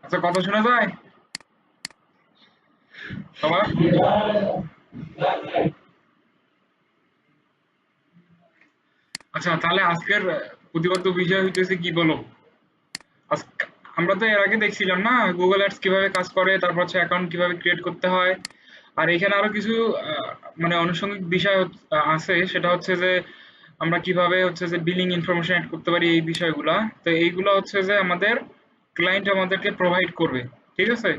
আচ্ছা, কথা শোনা যায় সবার? আচ্ছা, তাহলে আজকের প্রতিপাদ্য বিষয় হইতেছে কি বলো? আমরা তো এর আগে দেখছিলাম না গুগল অ্যাডস কিভাবে কাজ করে, তারপর হচ্ছে অ্যাকাউন্ট কিভাবে ক্রিয়েট করতে হয়। আর এখানে আরো কিছু মানে আনুষঙ্গিক বিষয় আছে, সেটা হচ্ছে যে আমরা কিভাবে হচ্ছে যে বিলিং ইনফরমেশন অ্যাড করতে পারি, এই বিষয়গুলা। তো এইগুলা হচ্ছে যে আমাদের ক্লায়েন্ট আমাদেরকে প্রোভাইড করবে, ঠিক আছে?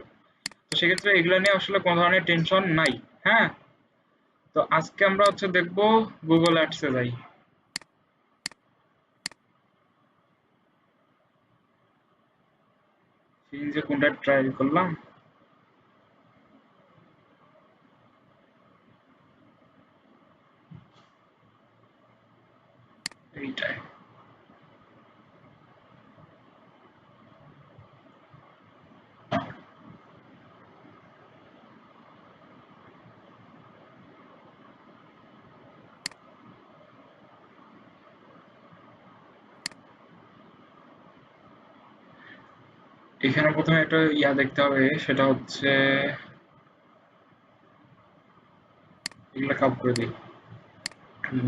তো সেক্ষেত্রে এগুলা নিয়ে আসলে কোনো ধরনের টেনশন নাই। হ্যাঁ, তো আজকে আমরা হচ্ছে দেখবো গুগল অ্যাডসে যাই। যে কোনটা ট্রাই করলাম, এইটাই। এখানে প্রথমে একটা দেখতে হবে, সেটা হচ্ছে এগুলা কাপ করে দিই,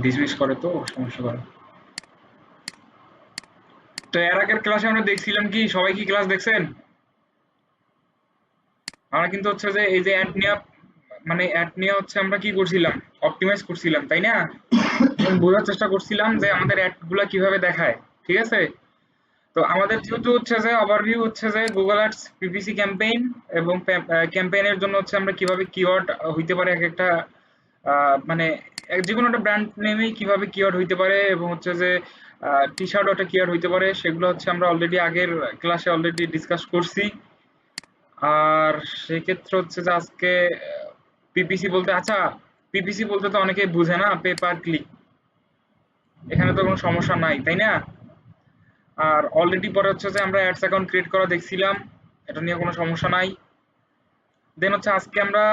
ডিসমিস করে তো সমস্যা করে। তো এর আগের ক্লাসে আমরা দেখছিলাম কি, সবাই কি ক্লাস দেখছেন? আমরা কিন্তু হচ্ছে যে এই যে অ্যাড নিয়ে, মানে অ্যাড নিয়ে হচ্ছে আমরা কি করছিলাম, অপটিমাইজ করছিলাম, তাই না? এবং বোঝার চেষ্টা করছিলাম যে আমাদের অ্যাড গুলা কিভাবে দেখায়, ঠিক আছে? তো আমাদের যেহেতু হচ্ছে যে ওভারভিউ হচ্ছে যে গুগল অ্যাডস পিপিসি ক্যাম্পেইন, এবং ক্যাম্পেইনের জন্য হচ্ছে আমরা কিভাবে কিওয়ার্ড হইতে পারে এক একটা, মানে যে কোনো একটা ব্র্যান্ড নেমেই কিভাবে কিওয়ার্ড হইতে পারে, এবং হচ্ছে যে টি শার্টও একটা কিওয়ার্ড হইতে পারে, সেগুলো হচ্ছে আমরা অলরেডি আগের ক্লাসে অলরেডি ডিসকাস করছি। আর সেক্ষেত্রে হচ্ছে যে আজকে পিপিসি বলতে, আচ্ছা, পিপিসি বলতে তো অনেকেই বুঝে না, পে পার ক্লিক। এখানে তো কোনো সমস্যা নাই, তাই না? আর অলরেডি পরে হচ্ছে যে আমরা অ্যাডস অ্যাকাউন্ট ক্রিয়েট করা দেখছিলাম, এটা নিয়ে কোনো সমস্যা নাই। দেন হচ্ছে আজকে আমরা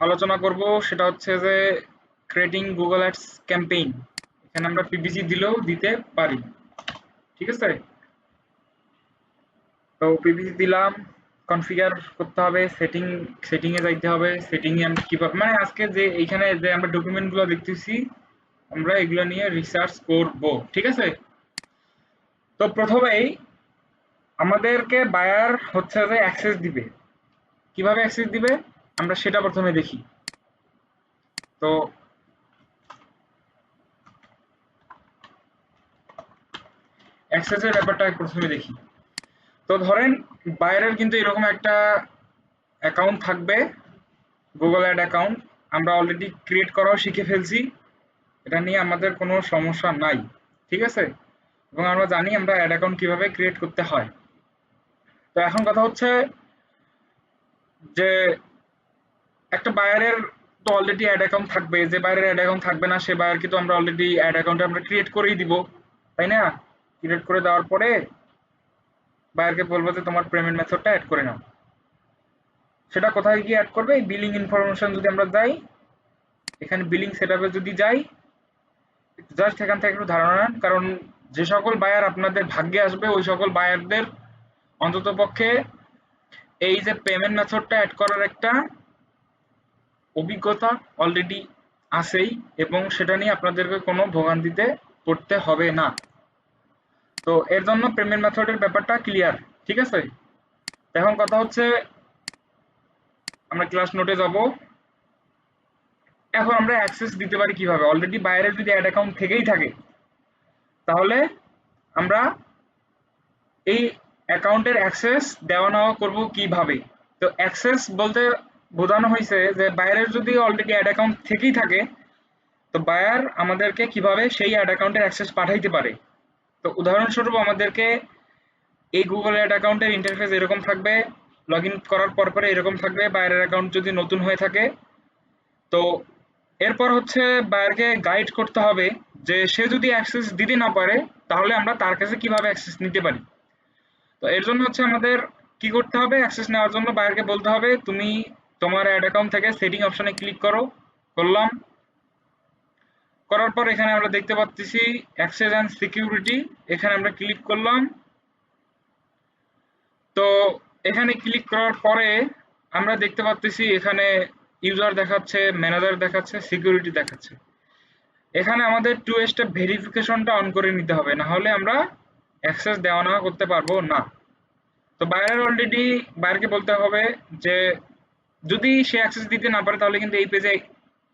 আলোচনা করব, সেটা হচ্ছে যে ক্রিয়েটিং গুগল অ্যাডস ক্যাম্পেইন। এখানে আমরা পিপিসি দিলেও দিতে পারি, ঠিক আছে? তো পিপিসি দিলাম, কনফিগার করতে হবে, সেটিং এ যাইতে হবে। সেটিং এ আমরা কিভাবে, মানে আজকে যে এইখানে যে আমরা ডকুমেন্ট গুলো দেখতেছি, আমরা এগুলো নিয়ে রিসার্চ করব, ঠিক আছে? তো প্রথমেই আমাদেরকে বায়ার হচ্ছে যে অ্যাক্সেস দিবে। কিভাবে অ্যাক্সেস দিবে আমরা সেটা প্রথমে দেখি। তো অ্যাক্সেসের ব্যাপারটা প্রথমে দেখি। তো ধরেন বায়ারের কিন্তু এরকম একটা অ্যাকাউন্ট থাকবে, গুগল অ্যাড অ্যাকাউন্ট। আমরা অলরেডি ক্রিয়েট করাও শিখে ফেলছি, এটা নিয়ে আমাদের কোনো সমস্যা নাই, ঠিক আছে? এবং আমরা জানি আমরা অ্যাড অ্যাকাউন্ট কিভাবে ক্রিয়েট করতে হয়। তো এখন কথা হচ্ছে যে একটা বায়ারের তো অলরেডি অ্যাড অ্যাকাউন্ট থাকবে, যে বায়ারের অ্যাড অ্যাকাউন্ট থাকবে না সে বায়ারকে তো আমরা অলরেডি অ্যাড অ্যাকাউন্ট আমরা ক্রিয়েট করেই দিব, তাই না? ক্রিয়েট করে দেওয়ার পরে বায়ারকে বলবো যে তোমার পেমেন্ট মেথডটা অ্যাড করে নাও। সেটা কোথায় গিয়ে অ্যাড করবে, এই বিলিং ইনফরমেশন যদি আমরা যাই, এখানে বিলিং সেটআপে যদি যাই, জাস্ট এখান থেকে একটু ধারণা নেন, কারণ যে সকল বায়ার আপনাদের ভাগ্যে আসবে ওই সকল বায়ারদের অন্ততপক্ষে এই যে পেমেন্ট মেথডটা অ্যাড করার একটা অভিজ্ঞতা অলরেডি আছেই, এবং সেটা নিয়ে আপনাদেরকে কোনো ভোগান্তিতে পড়তে হবে না। তো এর জন্য পেমেন্ট মেথডের ব্যাপারটা ক্লিয়ার, ঠিক আছে? এখন কথা হচ্ছে আমরা ক্লাস নোটে যাব। এখন আমরা অ্যাক্সেস দিতে পারি কিভাবে, অলরেডি বাইরে যদি অ্যাড অ্যাকাউন্ট থেকেই থাকে, তাহলে আমরা এই অ্যাকাউন্টের অ্যাক্সেস দেওয়া নেওয়া করব কিভাবে? তো অ্যাক্সেস বলতে বোঝানো হয়েছে যে বাইরের যদি অলরেডি অ্যাড অ্যাকাউন্ট থেকেই থাকে, তো বায়ার আমাদেরকে কিভাবে সেই অ্যাড অ্যাকাউন্টের অ্যাক্সেস পাঠাইতে পারে। তো উদাহরণস্বরূপ আমাদেরকে এই গুগল অ্যাড অ্যাকাউন্টের ইন্টারফেস এরকম থাকবে, লগ ইন করার পর পরে এরকম থাকবে বাইরের অ্যাকাউন্ট যদি নতুন হয়ে থাকে। তো এরপর হচ্ছে বায়ারকে গাইড করতে হবে যে সে যদি অ্যাক্সেস দিতে না পারে, তাহলে আমরা তার কাছে কিভাবে অ্যাক্সেস নিতে পারি। তো এর জন্য হচ্ছে আমাদের কি করতে হবে, অ্যাক্সেস নেওয়ার জন্য বায়ারকে বলতে হবে তুমি তোমার অ্যাড অ্যাকাউন্ট থেকে সেটিং অপশনে ক্লিক করো। করলাম, করার পর এখানে আমরা দেখতে পাচ্ছি অ্যাক্সেস অ্যান্ড সিকিউরিটি, এখানে আমরা ক্লিক করলাম। তো এখানে ক্লিক করার পরে আমরা দেখতে পাচ্ছি এখানে ইউজার দেখাচ্ছে, ম্যানেজার দেখাচ্ছে, সিকিউরিটি দেখাচ্ছে। এখানে আমাদের টু স্টেপ ভেরিফিকেশনটা অন করে নিতে হবে, না হলে আমরা অ্যাক্সেস দেওয়া নেওয়া করতে পারবো না। তো বাইরেকে বলতে হবে যে যদি সে অ্যাক্সেস দিতে না পারে তাহলে কিন্তু এই পেজে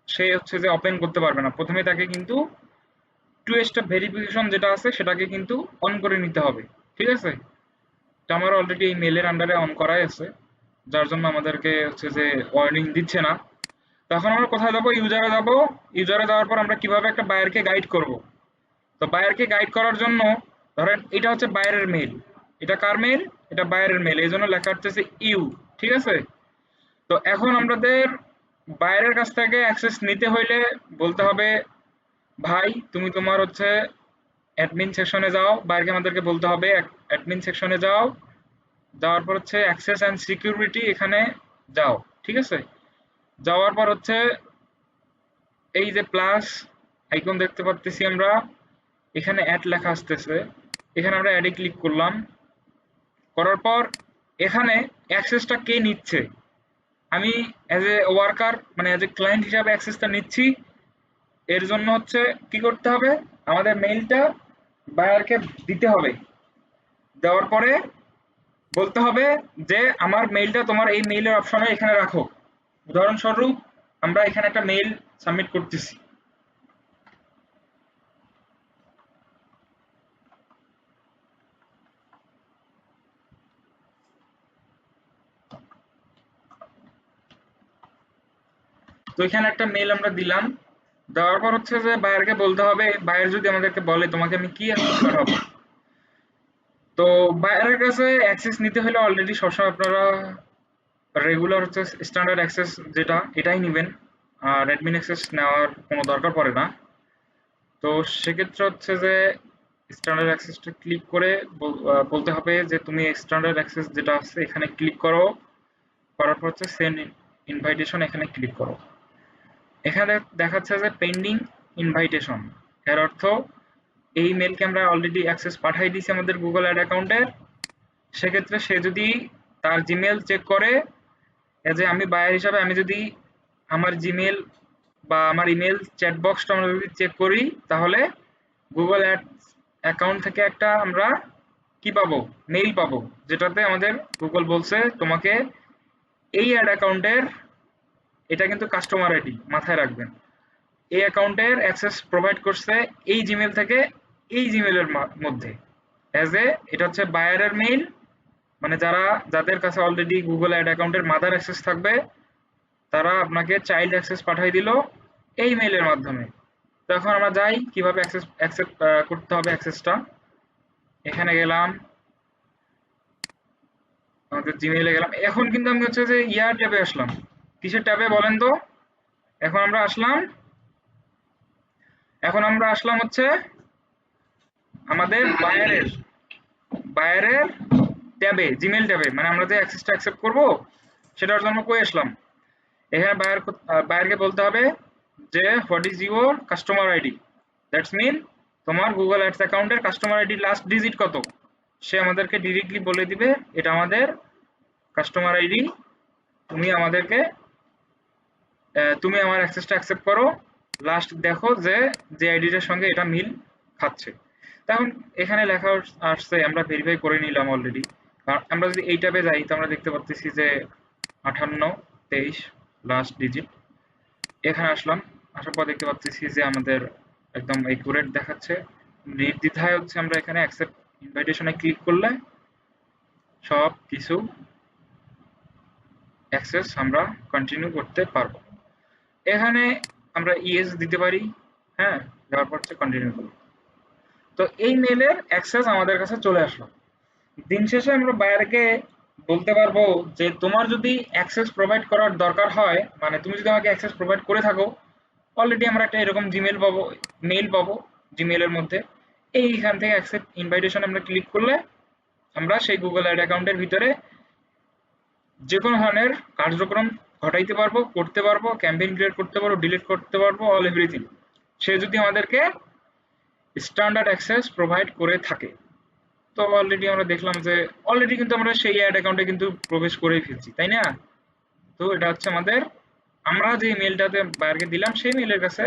সে হচ্ছে যে ওপেন করতে পারবে না। প্রথমে তাকে কিন্তু টু স্টেপ ভেরিফিকেশন যেটা আছে সেটাকে কিন্তু অন করে নিতে হবে, ঠিক আছে? এটা আমার অলরেডি এই মেলের আন্ডারে অন করাই আছে, যার জন্য আমাদেরকে হচ্ছে যে ওয়ার্নিং দিচ্ছে না। তখন আমরা কোথায় যাবো? ইউজারে যাবো। ইউজারে যাওয়ার পর আমরা কিভাবে একটা বায়ারকে গাইড করব। তো বায়ারকে গাইড করার জন্য ধরেন এটা হচ্ছে বায়ারের মেল, এটা কার মেল? এটা বায়ারের মেল, এই জন্য লেখা হচ্ছে ইউ, ঠিক আছে? তো এখন আমাদের বায়ারের কাছ থেকে অ্যাক্সেস নিতে হইলে বলতে হবে ভাই তুমি তোমার হচ্ছে অ্যাডমিন সেকশনে যাও। বায়ারকে আমাদেরকে বলতে হবে অ্যাডমিন সেকশনে যাও, যাওয়ার পর হচ্ছে অ্যাক্সেস অ্যান্ড সিকিউরিটি এখানে যাও, ঠিক আছে? যাওয়ার পর হচ্ছে এই যে প্লাস আইকন দেখতে পাচ্ছি আমরা, এখানে অ্যাড লেখা আসতেছে, এখানে আমরা অ্যাডে ক্লিক করলাম। করার পর এখানে অ্যাক্সেসটা কে নিচ্ছে? আমি অ্যাজ এ ওয়ার্কার মানে অ্যাজ এ ক্লায়েন্ট হিসাবে অ্যাক্সেসটা নিচ্ছি। এর জন্য হচ্ছে কি করতে হবে? আমাদের মেইলটা বায়ারকে দিতে হবে। দেওয়ার পরে বলতে হবে যে আমার মেইলটা তোমার এই মেইলের অপশনে এখানে রাখো। উদাহরণস্বরূপ আমরা এখানে একটা মেইল সাবমিট করতেছি। তো এখানে একটা মেইল আমরা দিলাম। দেওয়ার পর হচ্ছে যে বায়ারকে বলতে হবে, বায়ার যদি আমাদেরকে বলে তোমাকে আমি কি অ্যাক্সেস করাবো। তো বায়ারের কাছে অ্যাক্সেস নিতে হলে অলরেডি সবসময় আপনারা রেগুলার হচ্ছে স্ট্যান্ডার্ড অ্যাক্সেস যেটা এটাই নেবেন, আর অ্যাডমিন অ্যাক্সেস নেওয়ার কোনো দরকার পড়ে না। তো সেক্ষেত্রে হচ্ছে যে স্ট্যান্ডার্ড অ্যাক্সেসটা ক্লিক করে বলতে হবে যে তুমি স্ট্যান্ডার্ড অ্যাক্সেস যেটা আছে এখানে ক্লিক করো। করার পর হচ্ছে সেন্ড ইনভাইটেশন এখানে ক্লিক করো। এখানে দেখাচ্ছে যে পেন্ডিং ইনভাইটেশন, এর অর্থ এই মেলকে আমরা অলরেডি অ্যাক্সেস পাঠিয়ে দিয়েছি আমাদের গুগল অ্যাড অ্যাকাউন্টের। সেক্ষেত্রে সে যদি তার জিমেল চেক করে, এজ এ আমি বায়ার হিসাবে আমি যদি আমার জিমেল বা আমার ইমেল চ্যাট বক্সটা আমরা যদি চেক করি, তাহলে গুগল অ্যাড অ্যাকাউন্ট থেকে একটা আমরা কি পাবো? মেইল পাবো, যেটাতে আমাদের গুগল বলছে তোমাকে এই অ্যাড অ্যাকাউন্টের, এটা কিন্তু কাস্টমার আইডি মাথায় রাখবেন, এই অ্যাকাউন্টের অ্যাক্সেস প্রোভাইড করছে এই জিমেল থেকে এই জিমেলের মধ্যে। অ্যাজ এ এটা হচ্ছে বায়ারের মেইল, মানে যাদের কাছে অলরেডি গুগল অ্যাড অ্যাকাউন্টের মাদার অ্যাক্সেস থাকবে তারা আপনাকে চাইল্ড অ্যাক্সেস পাঠিয়ে দিল এই মেইলের মাধ্যমে। তো এখন আমরা যাই কিভাবে অ্যাক্সেপ্ট করতে হবে অ্যাক্সেসটা। এখানে গেলাম, আমাদের জিমেইলে গেলাম। এখন কিন্তু আমি হচ্ছে যে ইয়ার ট্যাবে আসলাম। কিসের ট্যাবে বলেন তো? এখন আমরা আসলাম হচ্ছে আমাদের বায়ারের ট্যাবে, জিমেইল ট্যাবে, মানে আমরা যে অ্যাক্সেসটা অ্যাকসেপ্ট করব সেটার জন্য কই আসলাম। এখানে বায়ারকে বলতে হবে যে what is your customer ID, that's mean তোমার গুগল অ্যাডস অ্যাকাউন্টের কাস্টমার আইডি লাস্ট ডিজিট কত। সে আমাদেরকে ডিরেক্টলি বলে দিবে এটা আমাদের কাস্টমার আইডি, তুমি আমাদেরকে তুমি আমার অ্যাক্সেসটা অ্যাকসেপ্ট করো, লাস্ট দেখো যে যে আইডিটার সঙ্গে এটা মিল খাচ্ছে। তখন এখানে লেখা আসছে, আমরা ভেরিফাই করে নিলাম অলরেডি। আমরা যদি এই ট্যাবে যাই তো আমরা দেখতে পাচ্ছি যে 5823 লাস্ট ডিজিট। এখানে আসলাম, আসার পর দেখতে পাচ্ছি যে আমাদের একদম একুরেট দেখাচ্ছে। নির্দ্বিধায় হচ্ছে আমরা এখানে অ্যাকসেপ্ট ইনভাইটেশনে ক্লিক করলে সব কিছু অ্যাক্সেস আমরা কন্টিনিউ করতে পারবো। এখানে আমরা ইয়েস দিতে পারি, হ্যাঁ, দেওয়ার পর হচ্ছে কন্টিনিউ করব। তো এই মেলের অ্যাক্সেস আমাদের কাছে চলে আসলো। দিন শেষে আমরা বায়ারকে বলতে পারবো যে তোমার যদি অ্যাক্সেস প্রোভাইড করার দরকার হয়, মানে তুমি যদি আমাকে অ্যাক্সেস প্রোভাইড করে থাকো, অলরেডি আমরা একটা এরকম জিমেল পাবো, মেইল পাবো জিমেলের মধ্যে। এইখান থেকে অ্যাকসেপ্ট ইনভাইটেশন আমরা ক্লিক করলে আমরা সেই গুগল অ্যাড অ্যাকাউন্টের ভিতরে যে কোনো ধরনের কার্যক্রম ঘটাইতে পারবো, করতে পারবো, ক্যাম্পেইন ক্রিয়েট করতে পারবো, ডিলিট করতে পারবো, অল এভরিথিং, সে যদি আমাদেরকে স্ট্যান্ডার্ড অ্যাক্সেস প্রোভাইড করে থাকে। তো অলরেডি আমরা দেখলাম যে অলরেডি কিন্তু আমরা সেই অ্যাড অ্যাকাউন্টে কিন্তু প্রবেশ করেই ফেলছি, তাই না? তো এটা হচ্ছে আমাদের, আমরা যে মেলটাতে বায়ারকে দিলাম সেই মেলের কাছে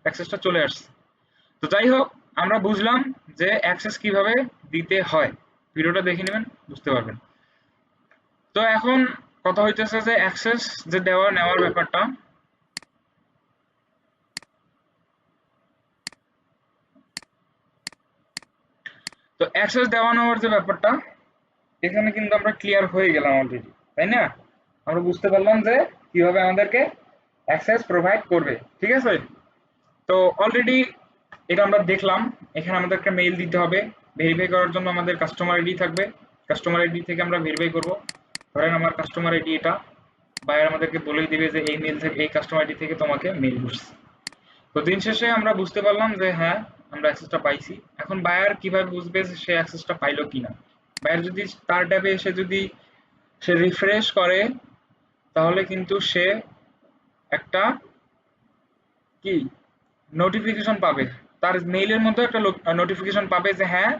অ্যাক্সেসটা চলে আসছে। তো যাই হোক, আমরা বুঝলাম যে অ্যাক্সেস কিভাবে দিতে হয়। ভিডিওটা দেখে নেবেন, বুঝতে পারবেন। তো এখন কথা হইতেছে যে অ্যাক্সেস যে দেওয়া নেওয়ার ব্যাপারটা। তো অ্যাক্সেস দেওয়া নেওয়ার যে ব্যাপারটা, এখানে কিন্তু আমরা ক্লিয়ার হয়ে গেলাম অলরেডি, তাই না? আমরা বুঝতে পারলাম যে কিভাবে আমাদেরকে অ্যাক্সেস প্রোভাইড করবে, ঠিক আছে? তো অলরেডি এটা আমরা দেখলাম। এখানে আমাদেরকে মেইল দিতে হবে, ভেরিফাই করার জন্য আমাদের কাস্টমার আইডি থাকবে। কাস্টমার আইডি থেকে আমরা ভেরিফাই করব। ধরেন আমার কাস্টমার আইডি এটা, বায়ার আমাদেরকে বলেই দিবে যে এই মেইল থেকে, এই কাস্টমার আইডি থেকে তোমাকে মেইল করছে। তো দিন শেষে আমরা বুঝতে পারলাম যে হ্যাঁ, আমরা অ্যাক্সেসটা পাইছি। এখন বায়ার কিভাবে বুঝবে যে সে অ্যাক্সেসটা পাইলো কিনা? বায়ার যদি তার ট্যাবে এসে যদি সে রিফ্রেশ করে, তাহলে কিন্তু সে একটা কি নোটিফিকেশন পাবে, তার মেইলের মধ্যে একটা নোটিফিকেশন পাবে যে হ্যাঁ,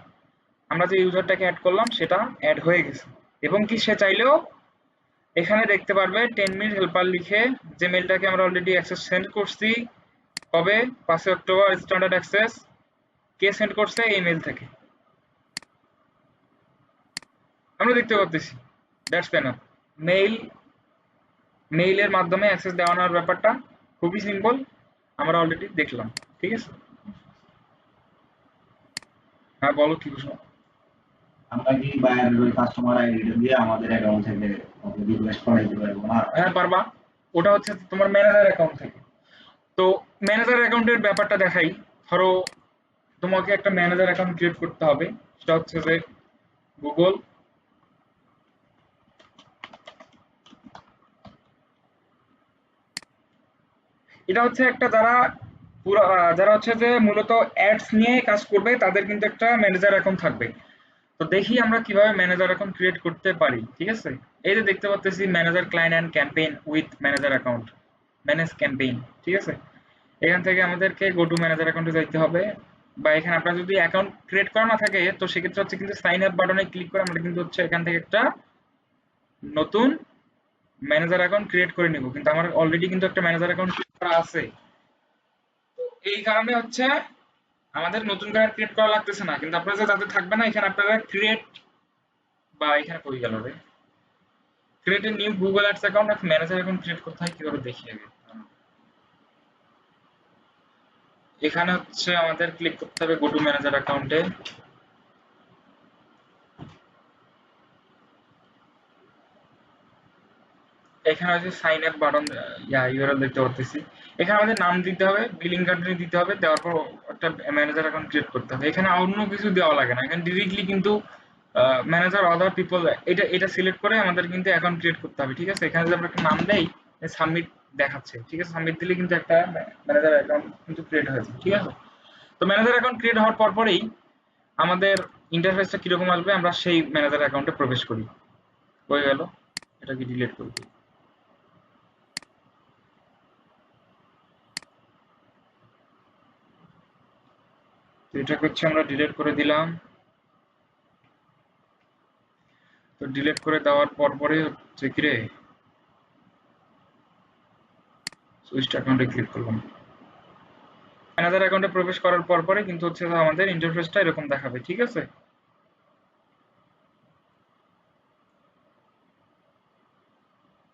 আমরা যে ইউজারটাকে অ্যাড করলাম সেটা অ্যাড হয়ে গেছে। এবং কি সে চাইলেও এখানে দেখতে পারবে 10 মিনিট হেল্পার লিখে যে মেলটাকে আমরা অলরেডি অ্যাক্সেস সেন্ড করছি। কবে? 5 অক্টোবর, স্ট্যান্ডার্ড অ্যাক্সেস। কে সেন্ড করছে? এই মেল থেকে আমরা দেখতে পাচ্ছি। That's enough. মেইল, মেইলের মাধ্যমে অ্যাক্সেস দেওয়ানোর ব্যাপারটা খুবই সিম্পল, আমরা অলরেডি দেখলাম, ঠিক আছে? হ্যাঁ বলো, কি প্রশ্ন? আমরা কি বাইরের ওই কাস্টমার আইডিটা দিয়ে আমাদের অ্যাকাউন্ট থেকে রিকোয়েস্ট করাইতে পারবো না? হ্যাঁ পারবা। ওটা হচ্ছে তোমার ম্যানেজার অ্যাকাউন্ট থেকে। তো ম্যানেজার অ্যাকাউন্টের ব্যাপারটা দেখাই। ধরো তোমাকে একটা ম্যানেজার অ্যাকাউন্ট ক্রিয়েট করতে হবে। সেটা হচ্ছে যে গুগল, এটা হচ্ছে একটা যারা পুরো যারা হচ্ছে যে মূলত অ্যাডস নিয়ে কাজ করবে, তাদের কিন্তু একটা ম্যানেজার অ্যাকাউন্ট থাকবে। তো দেখি আমরা কিভাবে ম্যানেজার অ্যাকাউন্ট ক্রিয়েট করতে পারি, ঠিক আছে? এই যে দেখতে পাচ্ছি manager client and campaign with manager account, manage campaign, ঠিক আছে? এখান থেকে আমাদেরকে গো টু ম্যানেজার অ্যাকাউন্টে যাইতে হবে। বা এখানে আপনার যদি অ্যাকাউন্ট ক্রিয়েট করা না থাকে, তো সেক্ষেত্রে হচ্ছে কিন্তু সাইন আপ বাটনে ক্লিক করে আমরা কিন্তু হচ্ছে এখান থেকে একটা নতুন ম্যানেজার অ্যাকাউন্ট ক্রিয়েট করে নিব। কিন্তু আমার অলরেডি কিন্তু একটা ম্যানেজার অ্যাকাউন্ট ক্রিয়েট করা আছে। তো এই কারণে হচ্ছে আমাদের নতুন করে ক্রিয়েট করা লাগতেছে না। কিন্তু আপনারা যে যাদের থাকবে না, এখানে আপনারা ক্রিয়েট, বা এখানে কই গেল রে, create a new Google ads account, একটা ম্যানেজার অ্যাকাউন্ট ক্রিয়েট করতে হয় কিভাবে দেখি আগে। এখানে হচ্ছে আমাদের ক্লিক করতে হবে গো টু ম্যানেজার অ্যাকাউন্টে। এখানে হচ্ছে সাইন আপ বাটন, ইউআরএল দেখতে পাচ্ছি। এখানে আমাদের নাম দিতে হবে, বিলিং কান্ট্রি দিতে হবে, দেওয়ার পর একটা ম্যানেজার অ্যাকাউন্ট ক্রিয়েট করতে হবে। এখানে অন্য কিছু দেওয়া লাগে না, এখানে ডিরেক্টলি কিন্তু ম্যানেজার আদার পিপল এটা এটা সিলেক্ট করে আমাদের কিন্তু অ্যাকাউন্ট ক্রিয়েট করতে হবে, ঠিক আছে? এখানে যদি আমরা একটা নাম দেই, সাবমিট দেখাচ্ছে, ঠিক আছে? সাবমিট দিলে কিন্তু একটা ম্যানেজার অ্যাকাউন্ট কিন্তু ক্রিয়েট হয়েছে, ঠিক আছে? তো ম্যানেজার অ্যাকাউন্ট ক্রিয়েট হওয়ার পরপরেই আমাদের ইন্টারফেসটা কিরকম আসবে, আমরা সেই ম্যানেজার অ্যাকাউন্টে প্রবেশ করি। হয়ে গেল, এটা কি ডিলিট করে দিই। তো এটাকে হচ্ছে আমরা ডিলিট করে দিলাম। তো ডিলিট করে দেওয়ার পরে হচ্ছে কি রে, সুইচ অ্যাকাউন্টে ক্লিক করলাম। ম্যানেজার অ্যাকাউন্টে প্রবেশ করার পরে কিন্তু হচ্ছে আমাদের ইন্টারফেসটা এরকম দেখাবে, ঠিক আছে?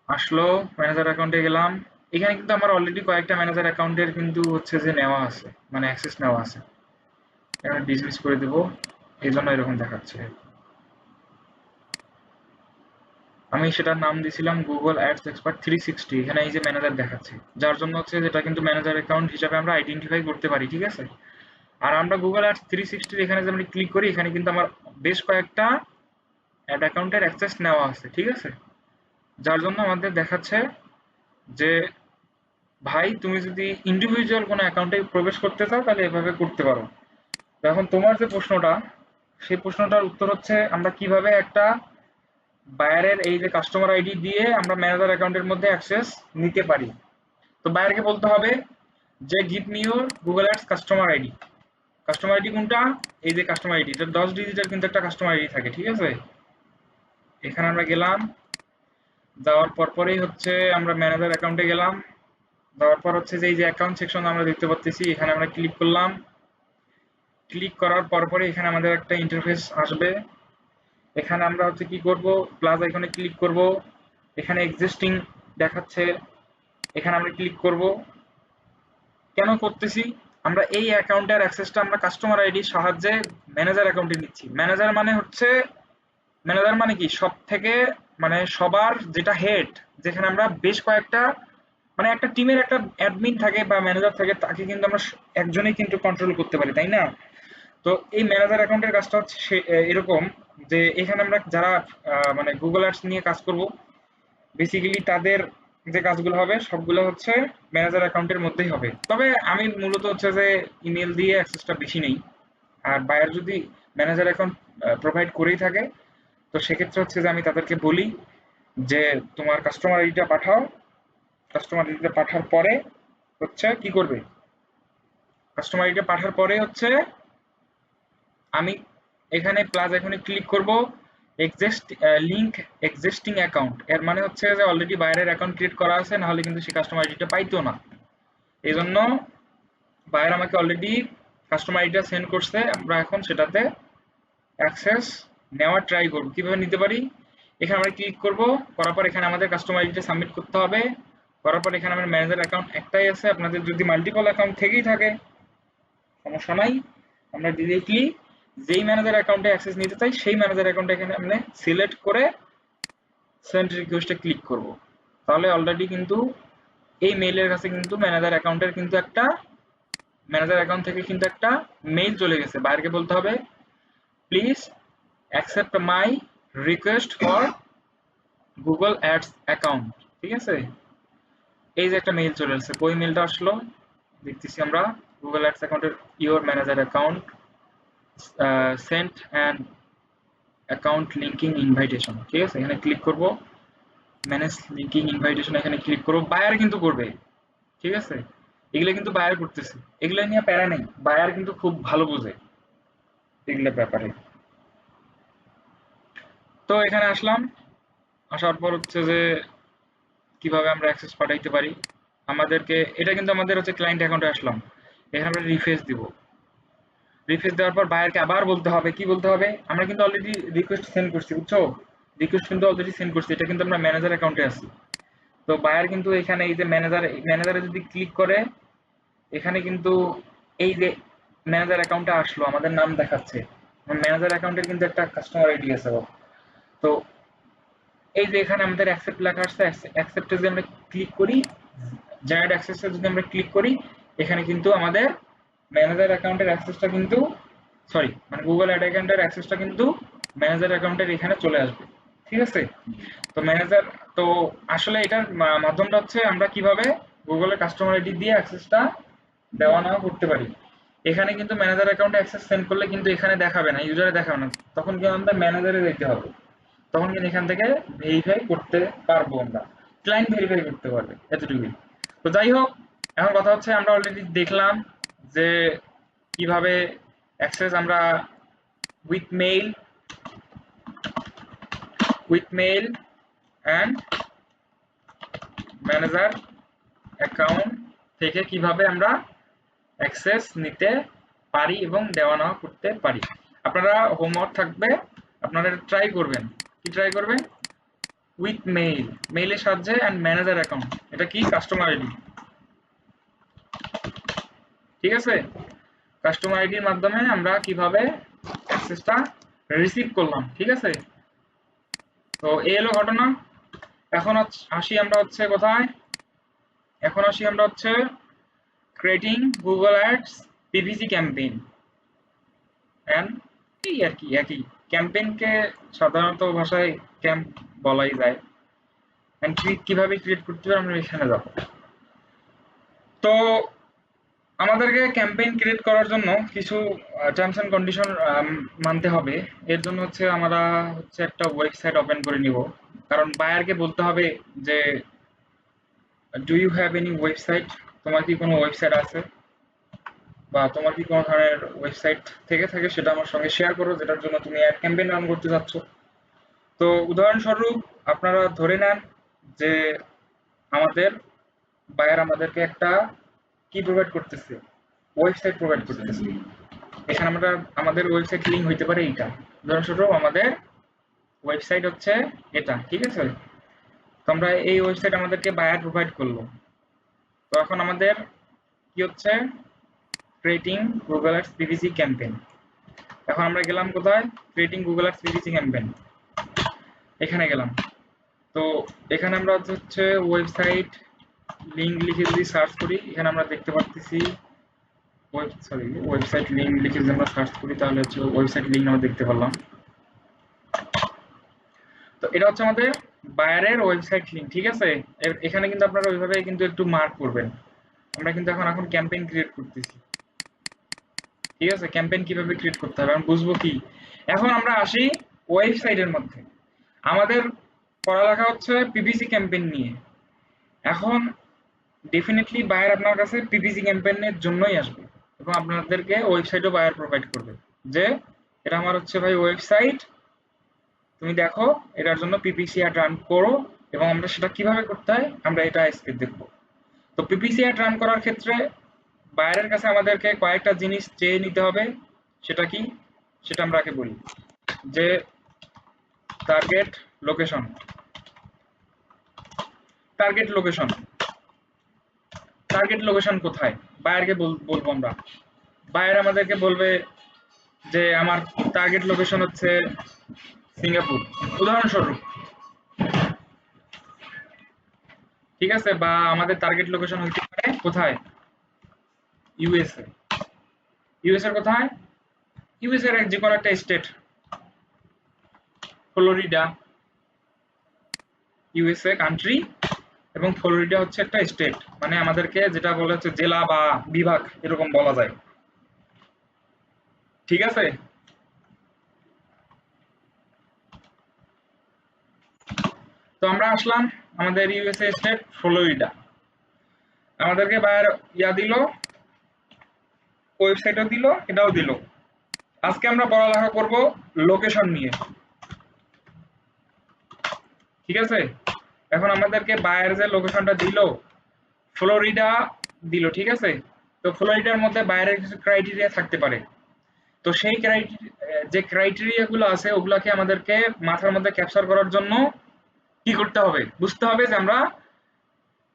আসলো, ম্যানেজার অ্যাকাউন্টে গেলাম। এখানে কিন্তু আমার অলরেডি কয়েকটা ম্যানেজার অ্যাকাউন্টের কিন্তু হচ্ছে যে নেওয়া আছে, মানে অ্যাক্সেস নেওয়া আছে। এখানে ডিসমিস করে দেব, এই জন্য এরকম দেখাচ্ছে। আমি সেটার নাম দিয়েছিলাম গুগল অ্যাডস এক্সপার্ট 360। এখানে এই যে ম্যানেজার দেখাচ্ছে, যার জন্য হচ্ছে যেটা কিন্তু ম্যানেজার অ্যাকাউন্ট হিসাবে আমরা আইডেন্টিফাই করতে পারি, ঠিক আছে? আর আমরা গুগল অ্যাডস 360 এখানে যে আমরা ক্লিক করি, এখানে কিন্তু আমার বেশ কয়েকটা অ্যাড অ্যাকাউন্টের অ্যাক্সেস নেওয়া আছে, ঠিক আছে? যার জন্য আমাদের দেখাচ্ছে যে ভাই, তুমি যদি ইন্ডিভিজুয়াল কোনো অ্যাকাউন্টে প্রবেশ করতে চাও তাহলে এভাবে করতে পারো। এখন তোমার যে প্রশ্নটা, সেই প্রশ্নটার উত্তর হচ্ছে আমরা কিভাবে একটা বায়ারের এই যে কাস্টমার আইডি দিয়ে আমরা ম্যানেজার অ্যাকাউন্টের মধ্যে অ্যাক্সেস নিতে পারি। তো বায়ারকে বলতে হবে যে give me your Google ads customer ID. Customer ID কোনটা? এই যে কাস্টমার আইডি, এটা 10 ডিজিটের কিন্তু একটা কাস্টমার আইডি থাকে, ঠিক আছে? এখানে আমরা গেলাম, যাওয়ার পরেই হচ্ছে আমরা ম্যানেজার অ্যাকাউন্টে গেলাম, যাওয়ার পর হচ্ছে যে এই যে অ্যাকাউন্ট সেকশন আমরা দেখতে পাচ্ছি, এখানে আমরা ক্লিক করলাম। ক্লিক করার পরই এখানে আমাদের একটা ইন্টারফেস আসবে। এখানে আমরা হচ্ছে কি করব, প্লাস আইকনে ক্লিক করব, এখানে এক্সিস্টিং দেখাচ্ছে, এখানে আমরা ক্লিক করব। কেন করতেছি? আমরা এই অ্যাকাউন্টের অ্যাক্সেসটা আমরা কাস্টমার আইডির সাহায্যে ম্যানেজার অ্যাকাউন্টে নিচ্ছি। ম্যানেজার মানে হচ্ছে, ম্যানেজার মানে কি, সব থেকে মানে সবার যেটা হেড, যেখানে আমরা বেশ কয়েকটা মানে একটা টিমের একটা অ্যাডমিন থাকে বা ম্যানেজার থাকে, তাকে কিন্তু আমরা একজনেই কিন্তু কন্ট্রোল করতে পারি, তাই না? তো এই ম্যানেজার অ্যাকাউন্টের কাজটা হচ্ছে এরকম যে এখানে আমরা যারা মানে গুগল অ্যাডস নিয়ে কাজ করব, বেসিক্যালি তাদের যে কাজগুলো হবে সবগুলো হচ্ছে ম্যানেজার অ্যাকাউন্টের মধ্যেই হবে। তবে আমি মূলত হচ্ছে যে ইমেল দিয়ে অ্যাক্সেসটা বেশি নেই। আর বায়ার যদি ম্যানেজার অ্যাকাউন্ট প্রোভাইড করেই থাকে, তো সেক্ষেত্রে হচ্ছে যে আমি তাদেরকে বলি যে তোমার কাস্টমার আইডিটা পাঠাও। কাস্টমার আইডিটা পাঠার পরে হচ্ছে কি করবে, কাস্টমার আইডিটা পাঠার পরে হচ্ছে আমি এখানে প্লাস এখানে ক্লিক করব, এক্সিস্ট লিংক এক্সিস্টিং অ্যাকাউন্ট। এর মানে হচ্ছে যে অলরেডি বাইরের অ্যাকাউন্ট ক্রিয়েট করা আছে, না হলে কিন্তু সেই কাস্টমার আইডিটা পাইতো না। এই জন্য বাইরে আমাকে অলরেডি কাস্টমার আইডিটা সেন্ড করছে, আমরা এখন সেটাতে অ্যাক্সেস নেওয়ার ট্রাই করব। কিভাবে নিতে পারি, এখানে আমরা ক্লিক করব, করার পর এখানে আমাদের কাস্টমার আইডিটা সাবমিট করতে হবে। করার পর এখানে আমার ম্যানেজার অ্যাকাউন্ট একটাই আছে, আপনাদের যদি মাল্টিপল অ্যাকাউন্ট থেকেই থাকে সমস্যা নাই, আমরা ডিরেক্টলি যেই ম্যানেজার অ্যাকাউন্টে অ্যাক্সেস নিতে চাই সেই ম্যানেজার অ্যাকাউন্টে এখানে আমরা সিলেক্ট করে সেন্ড রিকোয়েস্টে ক্লিক করব। তাহলে অলরেডি কিন্তু এই মেইলের কাছে কিন্তু ম্যানেজার অ্যাকাউন্টের কিন্তু একটা, ম্যানেজার অ্যাকাউন্ট থেকে কিন্তু একটা মেইল চলে গেছে। বাইরেকে বলতে হবে please accept my request for Google ads account, ঠিক আছে? এই যে একটা মেইল চলে এসেছে, ওই মেইলটা আসলো দেখতেছি আমরা, গুগল অ্যাডস অ্যাকাউন্টের your manager account sent and account linking invitation, ঠিক আছে? এখানে ক্লিক করব, ম্যানেজ লিঙ্কিং ইনভাইটেশন, এখানে ক্লিক করব। বায়ার কিন্তু করবে, ঠিক আছে? এগুলো কিন্তু বায়ার করতেছে, এগুলো নিয়ে প্যারা নেই, বায়ার কিন্তু খুব ভালো বোঝে এগুলোর ব্যাপারে। তো এখানে আসলাম, আসার পর হচ্ছে যে কিভাবে আমরা অ্যাক্সেস পাঠাইতে পারি আমাদেরকে, এটা কিন্তু আমাদের হচ্ছে ক্লায়েন্ট অ্যাকাউন্টে আসলাম। এখানে আমরা রিফ্রেশ দিব, রিফ্রেশ দেওয়ার পর বায়ারকে আবার বলতে হবে, কি বলতে হবে, আমরা কিন্তু অলরেডি রিকোয়েস্ট সেন্ড করছি, বুঝছো? রিকোয়েস্ট কিন্তু অলরেডি সেন্ড করছি, এটা কিন্তু আমরা ম্যানেজার অ্যাকাউন্টে আছি। তো বায়ার কিন্তু এখানে এই যে ম্যানেজারে যদি ক্লিক করে, এখানে কিন্তু এই যে ম্যানেজার অ্যাকাউন্টে আসলো, আমাদের নাম দেখাচ্ছে, ম্যানেজার অ্যাকাউন্টের কিন্তু একটা কাস্টমার আইডি আছে। তো এই যে এখানে আমাদের অ্যাকসেপ্ট লেখা আসছে, অ্যাকসেপ্টে যদি আমরা ক্লিক করি, জেনারেট অ্যাক্সেসে যদি আমরা ক্লিক করি, এখানে কিন্তু আমাদের ম্যানেজার অ্যাকাউন্টের অ্যাক্সেসটা কিন্তু, সরি মানে গুগল অ্যাড অ্যাকাউন্টের অ্যাক্সেসটা কিন্তু ম্যানেজার অ্যাকাউন্টের এখানে চলে আসবে, ঠিক আছে? তো ম্যানেজার, তো আসলে এটার মাধ্যমটা হচ্ছে আমরা কিভাবে গুগলের কাস্টমার আইডি দিয়ে অ্যাক্সেসটা দেওয়া নেওয়া করতে পারি। এখানে কিন্তু ম্যানেজার অ্যাকাউন্টে অ্যাক্সেস সেন্ড করলে কিন্তু এখানে দেখাবে না, ইউজারে দেখাবে না, তখন কিন্তু আমরা ম্যানেজারে যেতে হবে, তখন কিন্তু এখান থেকে ভেরিফাই করতে পারবো, আমরা ক্লায়েন্ট ভেরিফাই করতে পারবে, এতটুকুই। তো যাই হোক, এখন কথা হচ্ছে আমরা অলরেডি দেখলাম যে কিভাবে অ্যাক্সেস আমরা with mail and manager account থেকে কিভাবে আমরা অ্যাক্সেস নিতে পারি এবং দেওয়া নেওয়া করতে পারি। আপনারা হোমওয়ার্ক থাকবে, আপনারা ট্রাই করবেন। কি ট্রাই করবেন? উইথ মেইলের সাহায্যে অ্যান্ড ম্যানেজার অ্যাকাউন্ট, এটা কি কাস্টমার আইডি, ঠিক আছে? কাস্টমার আইডির মাধ্যমে আমরা কিভাবে অ্যাক্সেসটা রিসিভ করলাম, ঠিক আছে? তো এই হলো ঘটনা। এখন আসি আমরা হচ্ছে কোথায়, এখন আসি আমরা হচ্ছে creating Google ads PPC campaign and এই আর কি, একই ক্যাম্পেইনকে সাধারণত ভাষায় ক্যাম্প বলাই যায়। এন্ড কিভাবে ক্রিয়েট করতে হবে আমরা এখানে যাব। তো আমাদেরকে ক্যাম্পেইন ক্রিয়েট করার জন্য কিছু টার্মস এন্ড কন্ডিশন মানতে হবে। এর জন্য হচ্ছে আমরা হচ্ছে একটা ওয়েবসাইট ওপেন করে নিব, কারণ বায়ারকে বলতে হবে যে do you have any website, তোমার কি কোনো ওয়েবসাইট আছে? বা তোমার কি কোনো ধরনের ওয়েবসাইট থেকে থাকে সেটা আমার সঙ্গে শেয়ার করো, যেটার জন্য তুমি অ্যাড ক্যাম্পেইন রান করতে চাচ্ছ। তো উদাহরণস্বরূপ আপনারা ধরে নেন যে আমাদের বায়ার আমাদেরকে একটা কি প্রোভাইড করতেছে, ওয়েবসাইট প্রোভাইড করতেছে। এখানে আমরা আমাদের ওয়েবসাইট লিঙ্ক হইতে পারে এইটা, উদাহরণস্বরূপ আমাদের ওয়েবসাইট হচ্ছে এটা, ঠিক আছে। তো আমরা এই ওয়েবসাইট আমাদেরকে বায়ার প্রোভাইড করলো। তো এখন আমাদের কি হচ্ছে, creating Google ads PPC campaign. এখন আমরা গেলাম কোথায়, creating Google ads PPC campaign, এখানে গেলাম। তো এখানে আমরা হচ্ছে ওয়েবসাইট লিঙ্ক লিখে যদি সার্চ করি, এখানে আমরা দেখতে পাচ্ছি ওয়েবসাইট লিঙ্ক লিখে যদি আমরা সার্চ করি তাহলে হচ্ছে ওয়েবসাইট লিঙ্ক আমরা দেখতে পারলাম। তো এটা হচ্ছে আমাদের বায়ারের ওয়েবসাইট লিঙ্ক, ঠিক আছে। এখানে কিন্তু আপনারা ওইভাবে কিন্তু একটু মার্ক করবেন। আমরা কিন্তু এখন ক্যাম্পেইন ক্রিয়েট করতেছি, ঠিক আছে। ক্যাম্পেইন কিভাবে ক্রিয়েট করতে হবে আমরা বুঝবো কি। এখন আমরা আসি ওয়েবসাইটের মধ্যে। আমাদের পড়ালেখা হচ্ছে পিপিসি ক্যাম্পেইন নিয়ে। এখন ডেফিনেটলি বায়ার আপনার কাছে পিপিসি ক্যাম্পেইনের জন্যই আসবে এবং আপনাদেরকে ওয়েবসাইটও বায়ার প্রোভাইড করবে, যে এটা আমার হচ্ছে ভাই ওয়েবসাইট, তুমি দেখো এটার জন্য পিপিসি অ্যাড রান করো। এবং আমরা সেটা কিভাবে করতে হয় আমরা এটা আজকে দেখবো। তো পিপিসি অ্যাড রান করার ক্ষেত্রে বায়ারের কাছে আমাদেরকে কয়েকটা জিনিস চেয়ে নিতে হবে। সেটা কি, সেটা আমরা আগে বলি, যে target location. Target location, target location কোথায় বায়ারকে বলবো আমরা। বায়ার আমাদেরকে বলবে যে আমার টার্গেট লোকেশন হচ্ছে সিঙ্গাপুর, উদাহরণস্বরূপ, ঠিক আছে। বা আমাদের টার্গেট লোকেশন হতে পারে কোথায়, ইউএসএ। ইউএসএ কোথায়, ইউএসএ এর যে কোনো একটা স্টেট, ফ্লোরিডা, ইউএসএ কান্ট্রি এবং ফ্লোরিডা হচ্ছে একটা স্টেট, মানে আমাদেরকে যেটা বলা হচ্ছে জেলা বা বিভাগ এরকম বলা যায়, ঠিক আছে। তো আমরা আসলাম আমাদের ইউএসএ স্টেট ফ্লোরিডা, আমাদেরকে বায়ার ইয়া দিল, ওয়েবসাইটও দিল, এটাও দিল। আজকে আমরা পড়ালেখা করব লোকেশন নিয়ে, ঠিক আছে। এখন আমাদেরকে বায়ার যে লোকেশনটা দিল ফ্লোরিডা দিল, ঠিক আছে। তো ফ্লোরিডার মধ্যে বায়ারের কিছু ক্রাইটেরিয়া থাকতে পারে। তো সেই যে ক্রাইটেরিয়া গুলো আছে ওগুলাকে আমাদেরকে মাথার মধ্যে ক্যাপচার করার জন্য কি করতে হবে, বুঝতে হবে যে আমরা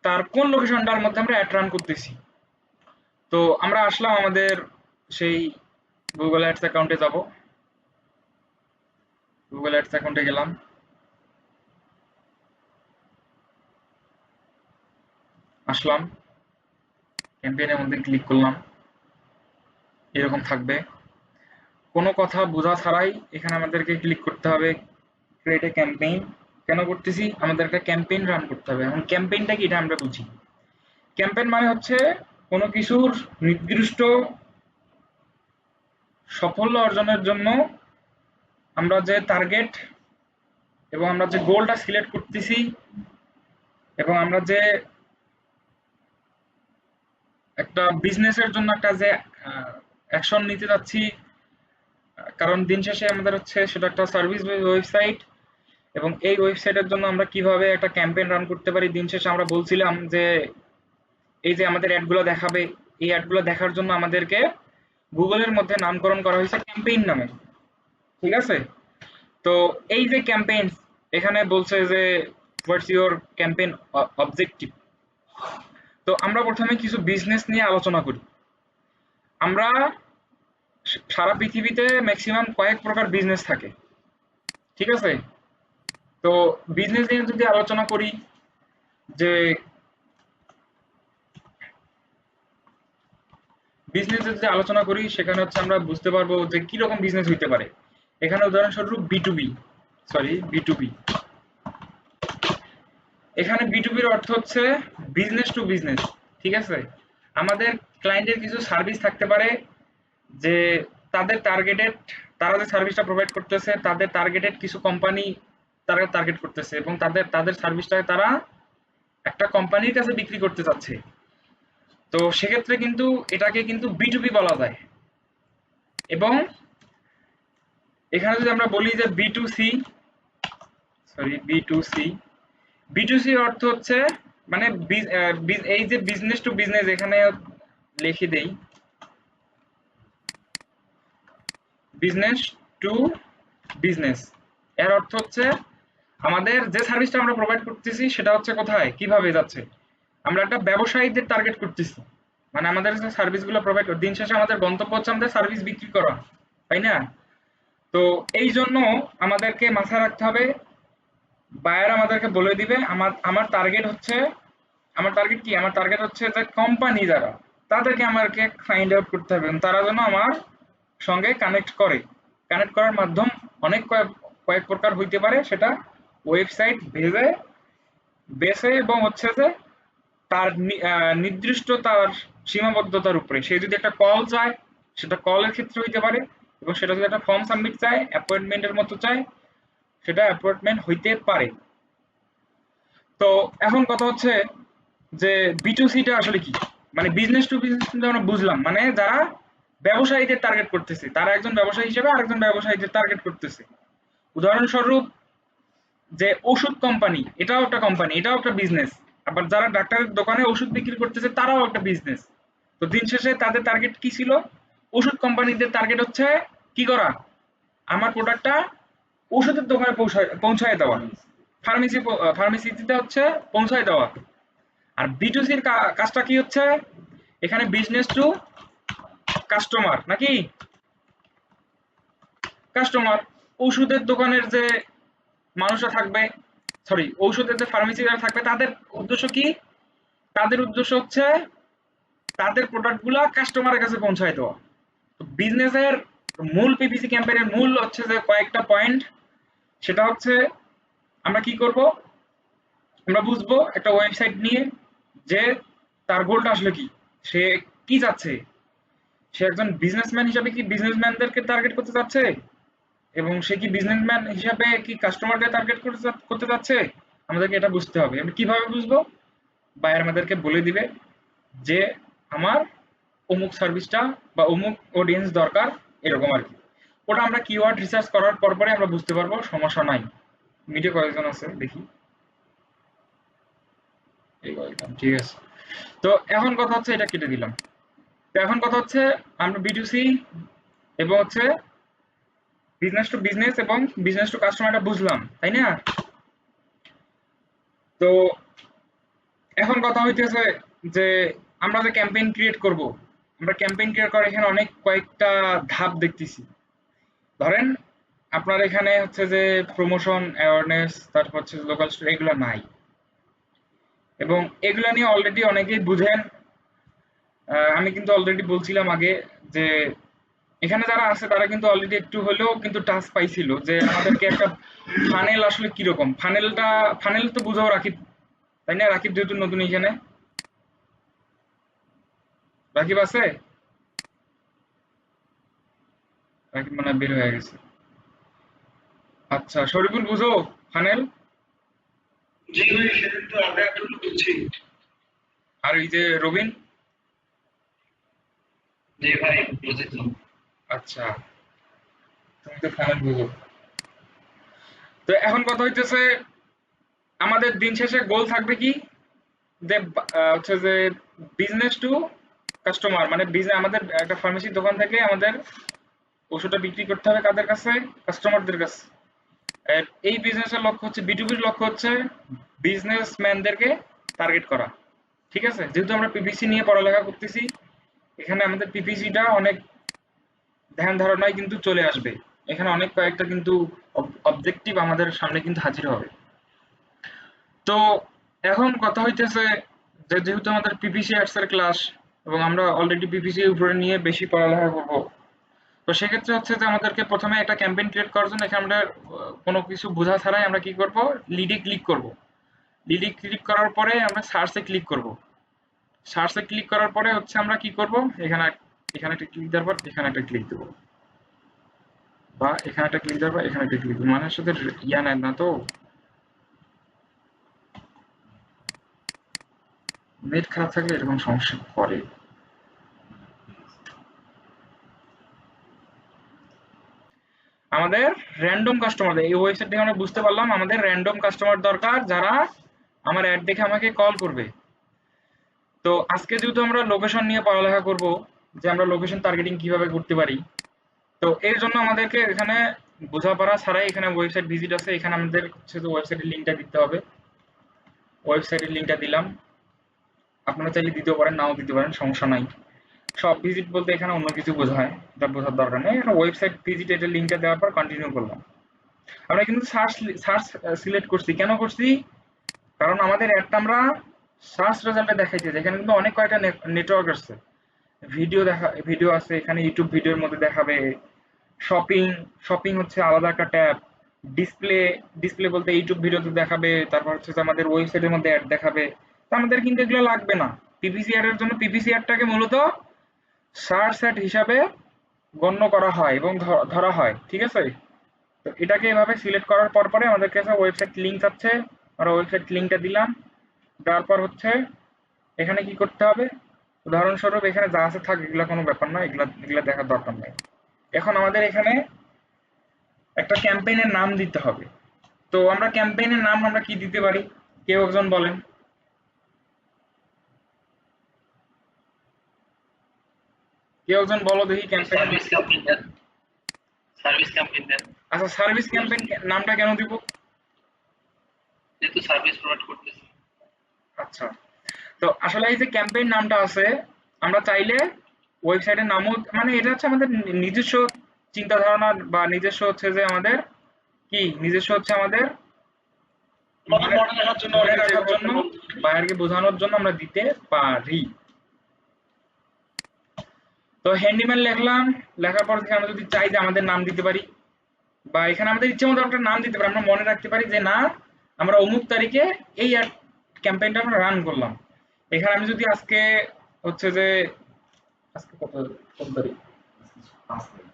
তার কোন লোকেশনটার মধ্যে আমরা অ্যাড রান করতেছি। তো আমরা আসলাম আমাদের সেই গুগল অ্যাডস অ্যাকাউন্টে যাব, গুগল অ্যাডস অ্যাকাউন্টে গেলাম, আসলাম ক্যাম্পেইনের মধ্যে ক্লিক করলাম, এরকম থাকবে। কোনো কথা বোঝা ছাড়াই এখানে আমাদেরকে ক্লিক করতে হবে ক্রিয়েট এ ক্যাম্পেইন। কেন করতেছি, আমাদের একটা ক্যাম্পেইন রান করতে হবে। এখন ক্যাম্পেইনটা কি এটা আমরা বুঝি। ক্যাম্পেইন মানে হচ্ছে কোনো কিছুর নির্দিষ্ট সাফল্য অর্জনের জন্য আমরা যে টার্গেট এবং আমরা যে গোলটা সিলেক্ট করতেছি এবং আমরা যে একটা বিজনেসের জন্য একটা যে অ্যাকশন নিতে যাচ্ছি, কারণ দিন শেষে আমাদের হচ্ছে সেটা একটা সার্ভিস ওয়েবসাইট এবং এই ওয়েবসাইটের জন্য আমরা কিভাবে একটা ক্যাম্পেইন রান করতে পারি। দিন শেষে আমরা বলছিলাম যে এই যে আমাদের অ্যাডগুলো দেখাবে, এই অ্যাডগুলো দেখার জন্য আমাদেরকে গুগলের মধ্যে নামকরণ করা হয়েছে ক্যাম্পেইন নামে, ঠিক আছে। তো এই যে ক্যাম্পেইন, এখানে বলছে যে হোয়াটস ইউর ক্যাম্পেইন অবজেক্টিভ। তো আমরা প্রথমে কিছু বিজনেস নিয়ে আলোচনা করি। আমরা সারা পৃথিবীতে ম্যাক্সিমাম কয়েক প্রকার বিজনেস থাকে, ঠিক আছে। তো বিজনেস নিয়ে যদি আলোচনা করি, যে বিজনেস যদি আলোচনা করি সেখানে হচ্ছে আমরা বুঝতে পারবো যে কি রকম বিজনেস হইতে পারে। এখানে উদাহরণস্বরূপ বি টু বি, এখানে বি2বির অর্থ হচ্ছে বিজনেস টু বিজনেস, ঠিক আছে। আমাদের ক্লায়েন্টের কিছু সার্ভিস থাকতে পারে যে তাদের টার্গেটেড, তারা যে সার্ভিসটা প্রোভাইড করতেছে তাদের টার্গেটেড কিছু কোম্পানি তারা টার্গেট করতেছে এবং তাদের সার্ভিসটা তারা একটা কোম্পানির কাছে বিক্রি করতে চাচ্ছে। তো সেক্ষেত্রে কিন্তু এটাকে কিন্তু B2B বলা যায়। এবং এখানে যদি আমরা বলি যে B2C অর্থ হচ্ছে মানে এই যে বিজনেস টু বিজনেস, এখানে লিখে দেই বিজনেস টু বিজনেস, এর অর্থ হচ্ছে আমাদের যে সার্ভিসটা আমরা প্রোভাইড করতেছি সেটা হচ্ছে কোথায় কিভাবে যাচ্ছে, আমরা একটা ব্যবসায়ীদের টার্গেট করতেছি। মানে আমাদের যে সার্ভিসগুলো প্রোভাইড করে, দিন শেষে আমাদের গন্তব্য হচ্ছে আমাদের সার্ভিস বিক্রি করা, তাই না? তো এই জন্য আমাদেরকে মাথায় রাখতে হবে, বায়ার আমাদেরকে বলে দিবে আমার আমার টার্গেট হচ্ছে, আমার টার্গেট কি, আমার টার্গেট হচ্ছে যে কোম্পানি যারা, তাদেরকে আমাকে ফাইন্ড আউট করতে হবে এবং তারা যেন আমার সঙ্গে কানেক্ট করে। কানেক্ট করার মাধ্যম অনেক কয়েক প্রকার হইতে পারে, সেটা ওয়েবসাইট বেসে এবং হচ্ছে যে তার নির্দিষ্ট তার সীমাবদ্ধতার উপরে। সে যদি একটা কল চায় সেটা কলের ক্ষেত্রে হইতে পারে, এবং সেটা যদি একটা ফর্ম সাবমিট চায় অ্যাপয়েন্টমেন্টের মতো চায় সেটা অ্যাপয়েন্টমেন্ট হইতে পারে। তো এখন কথা হচ্ছে যে B2C আসলে কি, মানে বিজনেস টু বিজনেস কিন্তু আমরা বুঝলাম, মানে যারা ব্যবসায়ীদের টার্গেট করতেছে, তারা একজন ব্যবসায়ী হিসেবে আরেকজন ব্যবসায়ীদের টার্গেট করতেছে। উদাহরণস্বরূপ যে ওষুধ কোম্পানি, এটাও একটা কোম্পানি, এটাও একটা বিজনেস। আবার যারা ডাক্তারের দোকানে ওষুধ বিক্রি করতেছে তারাও একটা বিজনেস। তো দিন শেষে তাদের টার্গেট কি ছিল? ওষুধ কোম্পানিদের টার্গেট হচ্ছে কি করা, আমার প্রোডাক্টটা ওষুধের দোকানে পৌঁছায় দেওয়া, ফার্মেসিতে হচ্ছে পৌঁছায় দেওয়া। আর B2Cর কাজটা কি হচ্ছে, এখানে বিজনেস টু কাস্টমার, নাকি কাস্টমার, ওষুধের দোকানের যে মানুষরা থাকবে, সরি ঔষধের যে ফার্মেসি যারা থাকবে, তাদের উদ্দেশ্য কি, তাদের উদ্দেশ্য হচ্ছে তাদের প্রোডাক্ট গুলা কাস্টমারের কাছে পৌঁছায় দেওয়া। তো বিজনেসের মূল PPC ক্যাম্পেইনের মূল হচ্ছে যে কয়েকটা পয়েন্ট, সেটা হচ্ছে আমরা কি করব, আমরা বুঝবো একটা ওয়েবসাইট নিয়ে যে তার গোলটা আসলে কি, সে কি চাচ্ছে, সে একজন বিজনেসম্যান হিসাবে কি বিজনেসম্যানদেরকে টার্গেট করতে চাচ্ছে, এবং সে কি বিজনেসম্যান হিসাবে কি কাস্টমারদের টার্গেট করতে যাচ্ছে, আমাদেরকে এটা বুঝতে হবে। আমরা কিভাবে বুঝবো, বায়ার আমাদেরকে বলে দিবে যে আমার অমুক সার্ভিসটা বা অমুক অডিয়েন্স দরকার, এরকম আর কি। ওটা আমরা কিওয়ার্ড রিসার্চ করার পরে আমরা বুঝতে পারবো, সমস্যা নাই। মিডিয়া কয়েকজন আছে দেখি, এই কয়েকজন, ঠিক আছে। তো এখন কথা হচ্ছে, এটা কেটে দিলাম। তো এখন কথা হচ্ছে আমরা B2C এবং হচ্ছে বিজনেস টু বিজনেস এবং বিজনেস টু কাস্টমারটা বুঝলাম, তাই না? তো এখন কথা হইতেছে যে আমরা যে ক্যাম্পেইন ক্রিয়েট করব, আমরা ক্যাম্পেইন ক্রিয়েট করার এখানে অনেক কয়েকটা ধাপ দেখতেছি। ধরেন আপনার এখানে হচ্ছে যে প্রমোশন, অ্যাওয়ারনেস, তারপর হচ্ছে লোকাল স্টোর, এগুলো নাই, এবং এগুলা নিয়ে অলরেডি অনেকেই বুঝেন। আমি কিন্তু অলরেডি বলছিলাম আগে যে এখানে যারা আছে তারা কিন্তু অলরেডি একটু হলেও কিন্তু টাচ পাইছিল যে আমাদেরকে একটা ফানেল আসলে কিরকম, ফানেল তো বুঝাও রাকিব, তাই না? রাকিব যেহেতু নতুন এখানে, রাকিব আছে, রাকিব মানে বের হয়ে গেছে। আচ্ছা শরীফুল বুঝো ফানেল? জি ভাই, সেটা তো আগে একটু বুঝছি। আর এই যে রবিন? জি ভাই, বুঝেছি। আচ্ছা, তুমি তো ফানেল বুঝো। তো এখন কথা হইতেছে আমাদের দিন শেষে গোল থাকবে কি, যে হচ্ছে যে বিজনেস টু কাস্টমার, মানে আমাদের একটা ফার্মেসির দোকান থেকে আমাদের ওষুধটা বিক্রি করতে হবে কাদের কাছে, কাস্টমারদের কাছে। আর এই বিজনেসের লক্ষ্য হচ্ছে, B2Bর লক্ষ্য হচ্ছে বিজনেসম্যানদেরকে টার্গেট করা। ঠিক আছে, যেহেতু আমরা PPC নিয়ে পড়ালেখা করতেছি, এখানে আমাদের PPCটা অনেক ধ্যান ধারণায় কিন্তু চলে আসবে। এখানে অনেক কয়েকটা কিন্তু অবজেক্টিভ আমাদের সামনে কিন্তু হাজির হবে। তো এখন কথা হইতেছে যে যেহেতু আমাদের PPC আর্টস এর ক্লাস এবং আমরা অলরেডি PPC এর উপরে নিয়ে বেশি পড়ালেখা করব, তো সেক্ষেত্রে হচ্ছে যে আমাদেরকে প্রথমে একটা ক্যাম্পেইন ক্রিয়েট করার জন্য এখানে আমরা কোনো কিছু বোঝা ছাড়াই আমরা কি করব, লিডে ক্লিক করব। লিডে ক্লিক করার পরে আমরা সার্চে ক্লিক করব। সার্চে ক্লিক করার পরে হচ্ছে আমরা কি করব, এখানে এখানে একটা ক্লিক দেওয়ার পর এখানে একটা ক্লিক দেবো, বা এখানে একটা ক্লিক দেওয়ার পর এখানে একটা ক্লিক দেবো, মানে সাথে ইয়া নেয় না তো। নেট খারাপ থাকলে এরকম সমস্যা করে। আমাদের র্যান্ডম কাস্টমার, এই ওয়েবসাইট থেকে আমরা বুঝতে পারলাম আমাদের র্যান্ডম কাস্টমার দরকার যারা আমার অ্যাড দেখে আমাকে কল করবে। তো আজকে যেহেতু আমরা লোকেশন নিয়ে পড়ালেখা করব, যে আমরা লোকেশন টার্গেটিং কিভাবে করতে পারি, তো এর জন্য আমাদেরকে এখানে বোঝাপড়া ছাড়াই এখানে ওয়েবসাইট ভিজিট আছে, এখানে আমাদের হচ্ছে যে ওয়েবসাইটের লিঙ্কটা দিতে হবে। ওয়েবসাইটের লিঙ্কটা দিলাম, আপনারা চাইলে দিতেও পারেন, নাও দিতে পারেন, সমস্যা নাই। সব ভিজিট বলতে এখানে অন্য কিছু বোঝায়, এটা বোঝার দরকার নেই। এখানে ওয়েবসাইট ভিজিট এটার লিঙ্কটা দেওয়ার পর কন্টিনিউ করলাম। আমরা কিন্তু সার্চ সিলেক্ট করছি, কেন করছি? কারণ আমাদের অ্যাডটা আমরা সার্চ রেজাল্টে দেখাইতে, এখানে কিন্তু অনেক কয়টা নেটওয়ার্ক আছে, ভিডিও আছে, এখানে ইউটিউব ভিডিওর মধ্যে দেখাবে, শপিং হচ্ছে আলাদা একটা ট্যাব, ডিসপ্লে বলতে ইউটিউব ভিডিওতে দেখাবে, তারপর হচ্ছে যে আমাদের ওয়েবসাইটের মধ্যে অ্যাড দেখাবে। তো আমাদের কিন্তু এগুলো লাগবে না। পিপিসি অ্যাড এর জন্য পিপিসি অ্যাডটাকে মূলত সার্চ অ্যাড হিসাবে গণ্য করা হয় এবং ধরা হয়, ঠিক আছে? তো এটাকে এভাবে সিলেক্ট করার পরে আমাদের কাছে ওয়েবসাইট লিঙ্ক আছে, আমরা ওয়েবসাইট লিঙ্কটা দিলাম। দেওয়ার পর হচ্ছে এখানে কি করতে হবে, উদাহরণস্বরূপ এখানে যা আছে থাক, এগুলা কোনো ব্যাপার না, এগুলা দেখার দরকার নেই। এখন আমাদের এখানে একটা ক্যাম্পেইনের নাম দিতে হবে। তো আমরা ক্যাম্পেইনের নাম আমরা কি দিতে পারি, কেউ একজন বলেন? কেউ একজন বলো দেখি ক্যাম্পেইন। সার্ভিস ক্যাম্পেইন দেন, সার্ভিস ক্যাম্পেইন দেন। আচ্ছা, সার্ভিস ক্যাম্পেইন নামটা কেন দিব? যেহেতু সার্ভিস প্রোভাইড করতেছি। আচ্ছা, তো আসলে এই যে ক্যাম্পেইন নামটা আছে, আমরা চাইলে ওয়েবসাইটের নামও, মানে এটা হচ্ছে আমাদের নিজস্ব চিন্তা ধারণা বা নিজস্ব হচ্ছে যে আমাদের কি, নিজস্ব হচ্ছে আমাদের মনে রাখার জন্য, মনে রাখার জন্য, বাইরেকে বোঝানোর জন্য আমরা দিতে পারি। তো হ্যান্ডিম্যান লিখলাম, লেখার পর থেকে আমরা যদি চাই যে আমাদের নাম দিতে পারি, বা এখানে আমাদের ইচ্ছে মতো একটা নাম দিতে পারি, আমরা মনে রাখতে পারি যে না, আমরা অমুক তারিখে এই ক্যাম্পেইনটা আমরা রান করলাম। এখানে আমি যদি আজকে হচ্ছে যে আজকে কত কত তারিখ, 5 তারিখ।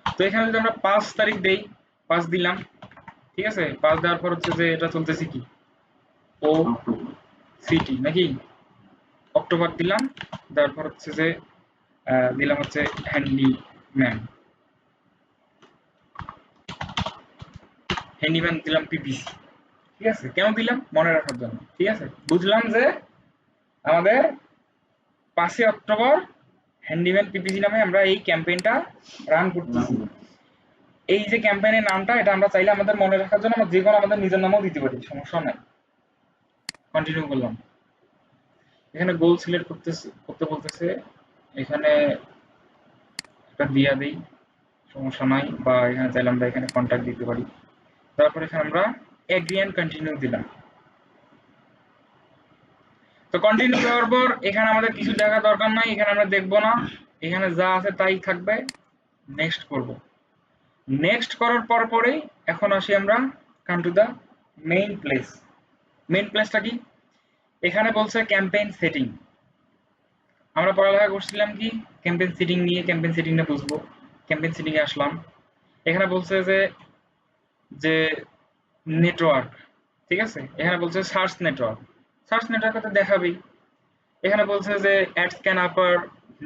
তো এখানে যদি আমরা 5 তারিখ দেই, 5 দিলাম, ঠিক আছে? 5 দেওয়ার পর হচ্ছে যে এটা চলতেছে কি, ও অক্টোবর। সিটি নাকি, অক্টোবর দিলাম। দেওয়ার পর হচ্ছে যে দিলাম হচ্ছে হ্যান্ডিম্যান দিলাম পিপিসি, ঠিক আছে? কেন দিলাম? মনে রাখার জন্য, ঠিক আছে? বুঝলাম যে আমাদের 5 অক্টোবর হ্যান্ডিম্যান পিপিসি নামে আমরা এই ক্যাম্পেইনটা রান করতেছি। এই যে ক্যাম্পেইনের নামটা, এটা আমরা চাইলে আমাদের মনে রাখার জন্য আমরা যে কোনো আমাদের নিজের নামও দিতে পারি, সমস্যা নাই। কন্টিনিউ করলাম। এখানে গোল সিলেক্ট করতে বলতেছে, এখানে একটা দিয়া দেই, সমস্যা নাই, বা এখানে চাইলে আমরা এখানে কন্ট্যাক্ট দিতে পারি। তারপর এখানে আমরা এগ্রি এন্ড কন্টিনিউ দিলাম। তো কন্টিনিউ দেওয়ার পর এখানে আমাদের কিছু দেখা দরকার নাই, এখানে আমরা দেখবো না, এখানে যা আছে তাই থাকবে। নেক্সট করব। নেক্সট করার পরেই এখন আসি আমরা come to the main place. Main প্লেসটা কি? এখানে বলছে ক্যাম্পেইন সেটিং। আমরা পড়ালেখা করছিলাম কি ক্যাম্পেইন সেটিং নিয়ে, ক্যাম্পেইন সেটিংটা বুঝবো। ক্যাম্পেইন সেটিং এ আসলাম, এখানে বলছে যে নেটওয়ার্ক, ঠিক আছে? এখানে বলছে সার্চ নেটওয়ার্ক তো দেখাবেই। এখানে বলছে যে ads can appear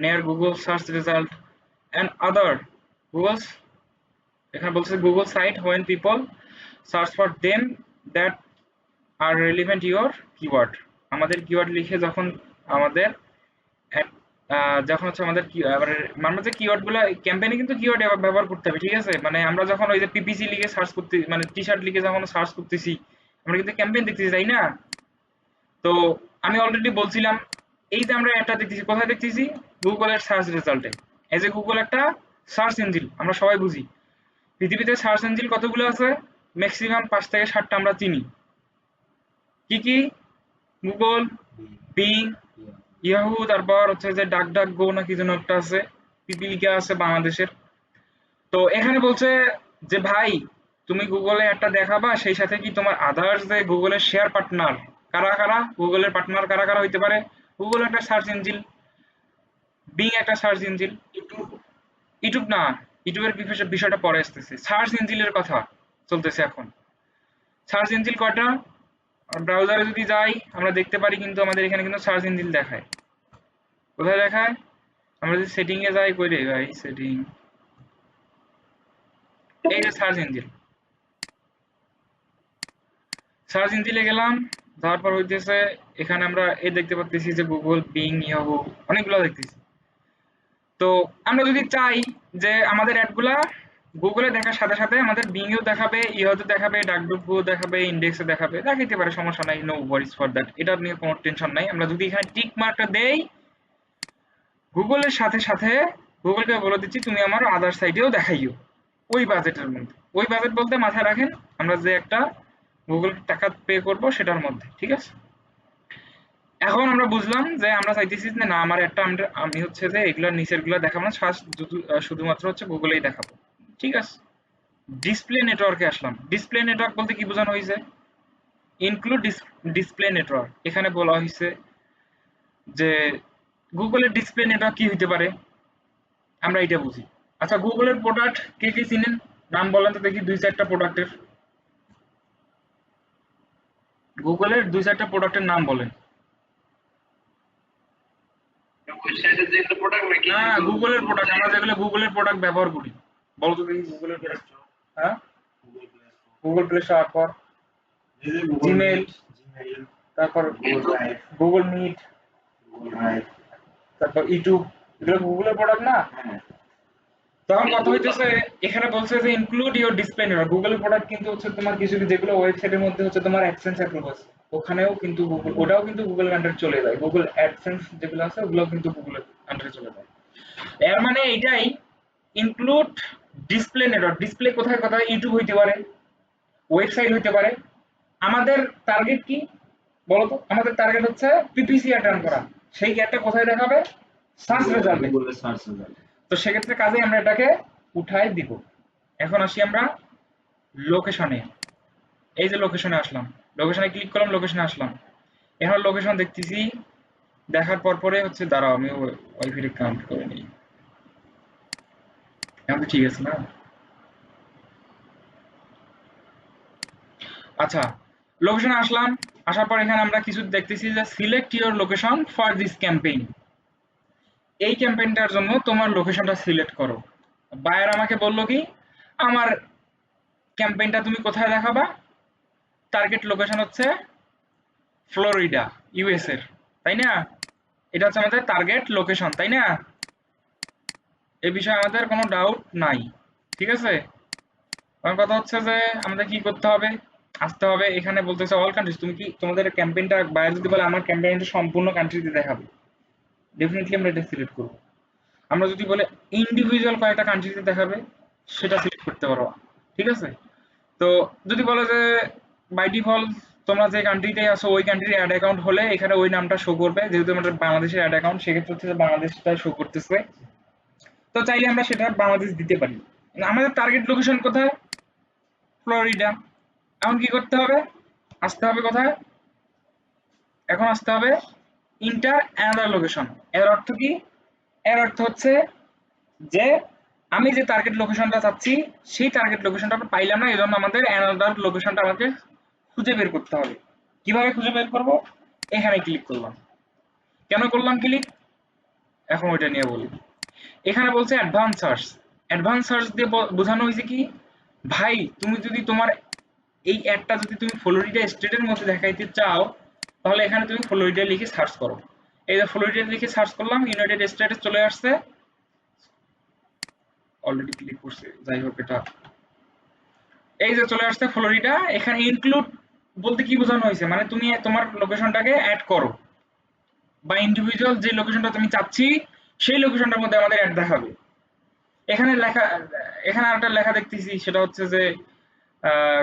near Google search result and other Google, এখানে বলছে Google site when people search for them that are relevant your keyword। আমাদের কিওয়ার্ড লিখে যখন আমাদের যখন হচ্ছে আমাদের মানে যে কিওয়ার্ড গুলো ক্যাম্পেইনে কিন্তু কিওয়ার্ড ব্যবহার করতে হবে, ঠিক আছে? মানে আমরা যখন ওই যে পিপিসি লিখে সার্চ করতে, মানে টি শার্ট লিখে যখন সার্চ করতেছি, আমরা কিন্তু ক্যাম্পেইন দেখতেছি, তাই না? তো আমি অলরেডি বলছিলাম, এই যে আমরা এটা দেখতেছি, কোথায় দেখতেছি? গুগলের সার্চ রেজাল্টে। এই যে গুগল একটা সার্চ ইঞ্জিন, আমরা সবাই বুঝি পৃথিবীতে সার্চ ইঞ্জিন কতগুলো আছে? ম্যাক্সিমাম 5 থেকে 7টা আমরা চিনি। কি কি? গুগল, বিং, ইয়াহু, তারপর হচ্ছে যে ডাক গো না কি যেন একটা আছে, পিপিলিকা আছে বাংলাদেশের। তো এখানে বলছে যে ভাই তুমি গুগলে একটা দেখাবা, সেই সাথে কি তোমার আদার্স যে গুগলের শেয়ার পার্টনার কারা, গুগলের পার্টনার কারা হইতে পারে? গুগল একটা সার্চ ইঞ্জিন, বিং একটা সার্চ ইঞ্জিন, ইউটিউব না, ইউটিউবের বিষয়টা পরে আসতেছে, সার্চ ইঞ্জিনের কথা চলতেছে এখন। সার্চ ইঞ্জিন কয়টা? ব্রাউজারে যদি যাই আমরা দেখতে পারি কিন্তু আমাদের এখানে কিন্তু সার্চ ইঞ্জিন দেখায়। কোথায় দেখায়? আমরা যদি সেটিং এ যাই, কই রে ভাই সেটিং, এই যে সার্চ ইঞ্জিন, সার্চ ইঞ্জিনে গেলাম, যাওয়ার পর হইতেছে এখানে আমরা এই দেখতে পাচ্ছি যে গুগল, বিং, ইয়াহু অনেকগুলো দেখতেছি। তো আমরা যদি চাই যে আমাদের অ্যাডগুলা গুগলে দেখার সাথে সাথে আমাদের বিং এও দেখাবে, ইয়াহুতে দেখাবে, ডাকডুকও দেখাবে, ইন্ডেক্সে দেখাবে, দেখাইতে পারে, সমস্যা নাই, নো ওয়ারিজ ফর দ্যাট, এটা নিয়ে কোনো টেনশন নাই। আমরা যদি এখানে টিক মার্কটা দেই গুগলের সাথে সাথে গুগলকে বলে দিচ্ছি তুমি আমার আদার সাইটেও দেখাইও ওই বাজেটের মধ্যে। ওই বাজেট বলতে মাথায় রাখেন আমরা যে একটা গুগল টাকা পে করব সেটার মধ্যে, ঠিক আছে? এখন আমরা বুঝলাম যে আমরা চাইতেছি যে না আমার একটা আমি হচ্ছে যে এগুলোর নিচের গুলো দেখাবো না, শুধুমাত্র হচ্ছে গুগলেই দেখাবো, ঠিক আছে? ডিসপ্লে নেটওয়ার্কে আসলাম। ডিসপ্লে নেটওয়ার্ক বলতে কি বোঝানো হয়েছে? Include display network. এখানে বলা হয়েছে যে গুগলের ডিসপ্লে নেটওয়ার্ক কি হইতে পারে আমরা এটা বুঝি। আচ্ছা, গুগলের প্রোডাক্ট কে কে চিনেন? নাম বলেন তো দেখি, 2-4টা প্রোডাক্টের। গুগলের 2-4টা প্রোডাক্টের নাম বলেন। ওয়েবসাইটের যেগুলো প্রোডাক্ট নাকি? না, গুগলের প্রোডাক্ট, আমরা যেগুলো গুগলের প্রোডাক্ট ব্যবহার করি, বলো তো দেখি গুগলের প্রোডাক্ট। হ্যাঁ, গুগল প্লে স্টোর, পর জিমেল, তারপর গুগল মিট, তারপর ইউটিউব, এগুলো গুগলের প্রোডাক্ট না? তখন কথা হইতেছে এখানে বলছে যে ইনক্লুড ইওর ডিসপ্লে নেটওয়ার্ক। গুগলের প্রোডাক্ট কিন্তু হচ্ছে তোমার কিছু যেগুলো ওয়েবসাইটের মধ্যে হচ্ছে তোমার অ্যাডসেন্স অ্যাপ্রুভ আছে, ওখানেও কিন্তু গুগল, ওটাও কিন্তু গুগলের আন্ডারে চলে যায়। গুগল অ্যাডসেন্স যেগুলো আছে ওগুলোও কিন্তু গুগলের আন্ডারে চলে যায়। এর মানে এইটাই, ইনক্লুড ডিসপ্লে নেটওয়ার্ক। ডিসপ্লে কোথায় কোথায়? ইউটিউব হইতে পারে, ওয়েবসাইট হইতে পারে। আমাদের টার্গেট কি বলতো? আমাদের টার্গেট হচ্ছে পিপিসি অ্যাড রান করা। সেই অ্যাডটা কোথায় দেখাবে? সার্চ রেজাল্টে। গুগলের সার্চ রেজাল্ট। তো সেক্ষেত্রে কাজে আমরা এটাকে উঠাই দিব। এখন আসি আমরা লোকেশনে। এই যে লোকেশনে আসলাম, লোকেশনে ক্লিক করলাম, লোকেশনে আসলাম। এখন লোকেশন দেখতেছি, দেখার পর পরে হচ্ছে দাঁড়াও আমি ওয়াইফাই কাউন্ট করে নিই। এখন তো ঠিক আছে না? আচ্ছা, লোকেশনে আসলাম, আসার পর এখানে আমরা কিছু দেখতেছি যে select your location for this campaign. এই ক্যাম্পেইনটার জন্য তোমার লোকেশনটা সিলেক্ট করো। বায়ার আমাকে বললো কি আমার ক্যাম্পেইনটা তুমি কোথায় দেখাবা? টার্গেট লোকেশন হচ্ছে ফ্লোরিডা, ইউএস এর, তাই না? এটা হচ্ছে আমাদের টার্গেট লোকেশন, তাই না? এই বিষয়ে আমাদের কোনো ডাউট নাই, ঠিক আছে? আমার কথা হচ্ছে যে আমাদের কি করতে হবে? আসতে হবে, এখানে বলতেছে অল কান্ট্রিজ। তুমি কি তোমাদের ক্যাম্পেইনটা বায়ার যদি বলে আমার ক্যাম্পেইনটা সম্পূর্ণ কান্ট্রিতে দেখাবে, ডেফিনেটলি আমরা এটা সিলেক্ট করব। আমরা যদি বলে ইন্ডিভিজুয়াল কয়েকটা কান্ট্রিতে দেখাবে, সেটা সিলেক্ট করতে পারো, ঠিক আছে? তো যদি বলে যে বাই ডিফল্ট তোমরা যে কান্ট্রিতে আছো ওই কান্ট্রির অ্যাড অ্যাকাউন্ট হলে এখানে ওই নামটা শো করবে, যেহেতু আমাদের বাংলাদেশের অ্যাড অ্যাকাউন্ট সেক্ষেত্রে হচ্ছে বাংলাদেশটা শো করতেছে। তো চাইলে আমরা সেটা বাংলাদেশ দিতে পারি। আমাদের টার্গেট লোকেশন কোথায়? ফ্লোরিডা। এখন কি করতে হবে? আসতে হবে কোথায়? এখন আসতে হবে ইন্টার অ্যানাদার লোকেশন। এর অর্থ কি? এর অর্থ হচ্ছে যে আমি যে টার্গেট লোকেশনটা চাচ্ছি সেই টার্গেট লোকেশনটা আমরা পাইলাম না, এজন্য আমাদের অ্যানাদার লোকেশনটা আমাকে খুঁজে বের করতে হবে। কিভাবে খুঁজে বের করব? এখানে ক্লিক করলাম। কেন করলাম ক্লিক? এখন ওইটা নিয়ে বলি। এখানে বলছে অ্যাডভান্স সার্চ। অ্যাডভান্স সার্চ দিয়ে বোঝানো হয়েছে কি ভাই, তুমি যদি তোমার এই অ্যাডটা যদি তুমি ফ্লোরিডা স্টেটের মধ্যে দেখাইতে চাও তাহলে এখানে তুমি ফ্লোরিডা লিখে সার্চ করো। এই যে ফ্লোরিডা লিখে সার্চ করলাম, ইউনাইটেড স্টেটস চলে আসছে, অলরেডি ক্লিক করছে, যাই হোক এটা এই যে চলে আসছে ফ্লোরিডা। এখানে ইনক্লুড বলতে কি বোঝানো হয়েছে? মানে তুমি তোমার লোকেশনটাকে অ্যাড করো, বা ইন্ডিভিজুয়াল যে লোকেশনটা তুমি চাচ্ছি সেই লোকেশনটার মধ্যে আমাদের অ্যাড দেখাবে। এখানে লেখা, এখানে আরেকটা লেখা দেখতেছি, সেটা হচ্ছে যে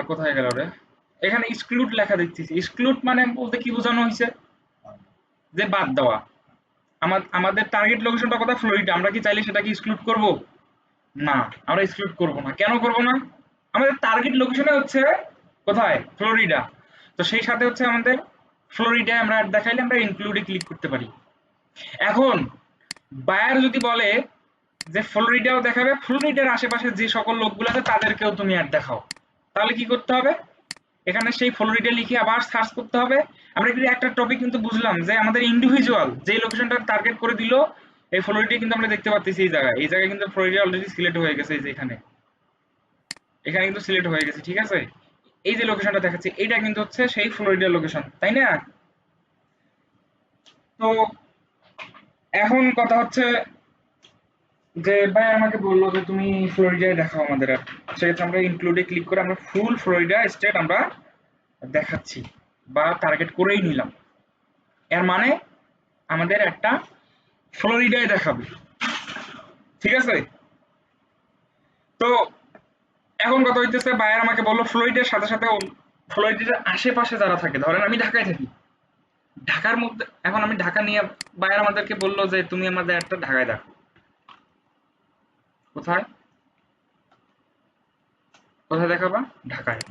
কোথায় গেল রে? এখানে এক্সক্লুড লেখা দেখতেছি। এক্সক্লুড মানে বলতে কি বোঝানো হয়েছে? যে বাদ দেওয়া। আমাদের টার্গেট লোকেশনটা কোথায়? ফ্লোরিডা। আমরা কি চাইলে সেটাকে এক্সক্লুড করব? না, আমরা এক্সক্লুড করব না। কেন করব না? আমাদের টার্গেট লোকেশনে হচ্ছে কোথায়? ফ্লোরিডা। তো সেই সাথে হচ্ছে আমাদের ফ্লোরিডা আমরা দেখাইলে আমরা ইনক্লুডে ক্লিক করতে পারি। এখন বায়ার যদি বলে যে ফ্লোরিডাও দেখাবে, ফ্লোরিডার আশেপাশে যে সকল লোকগুলো আছে তাদেরকেও তুমি অ্যাড দেখাও, তাহলে কি করতে হবে? এখানে সেই ফ্লোরিডা লিখে আবার সার্চ করতে হবে। আমরা কিন্তু একটা টপিক কিন্তু বুঝলাম যে আমাদের ইন্ডিভিজুয়াল যে লোকেশনটা টার্গেট করে দিল এই ফ্লোরিডা কিন্তু আমরা দেখতে পাচ্ছি এই জায়গায় কিন্তু ফ্লোরিডা অলরেডি সিলেক্ট হয়ে গেছে। এই যে এখানে এখানে কিন্তু সিলেক্ট হয়ে গেছে, ঠিক আছে। এই যে লোকেশনটা দেখাচ্ছে এটা কিন্তু হচ্ছে সেই ফ্লোরিডা লোকেশন, তাই না? তো এখন কথা হচ্ছে যে ভাই আমাকে বললো যে তুমি ফ্লোরিডায় দেখাও আমাদের আর সেক্ষেত্রে আমরা ইনক্লুডে ক্লিক করে আমরা ফুল ফ্লোরিডা স্টেট আমরা দেখাচ্ছি বা টার্গেট করেই নিলাম। এর মানে আমাদের একটা ফ্লোরিডায় দেখাবে, ঠিক আছে। তো এখন কথা হইতেছে বায়ার আমাকে বললো ফ্লোরিডার সাথে সাথে ফ্লোরিডার আশেপাশে যারা থাকে, ধরেন আমি ঢাকায় থাকি, ঢাকার মধ্যে এখন আমি ঢাকা নিয়ে বায়ার আমাদেরকে বললো যে তুমি আমাদের একটা ঢাকায় দেখো। কোথায় কোথায় দেখাবা? ঢাকায়।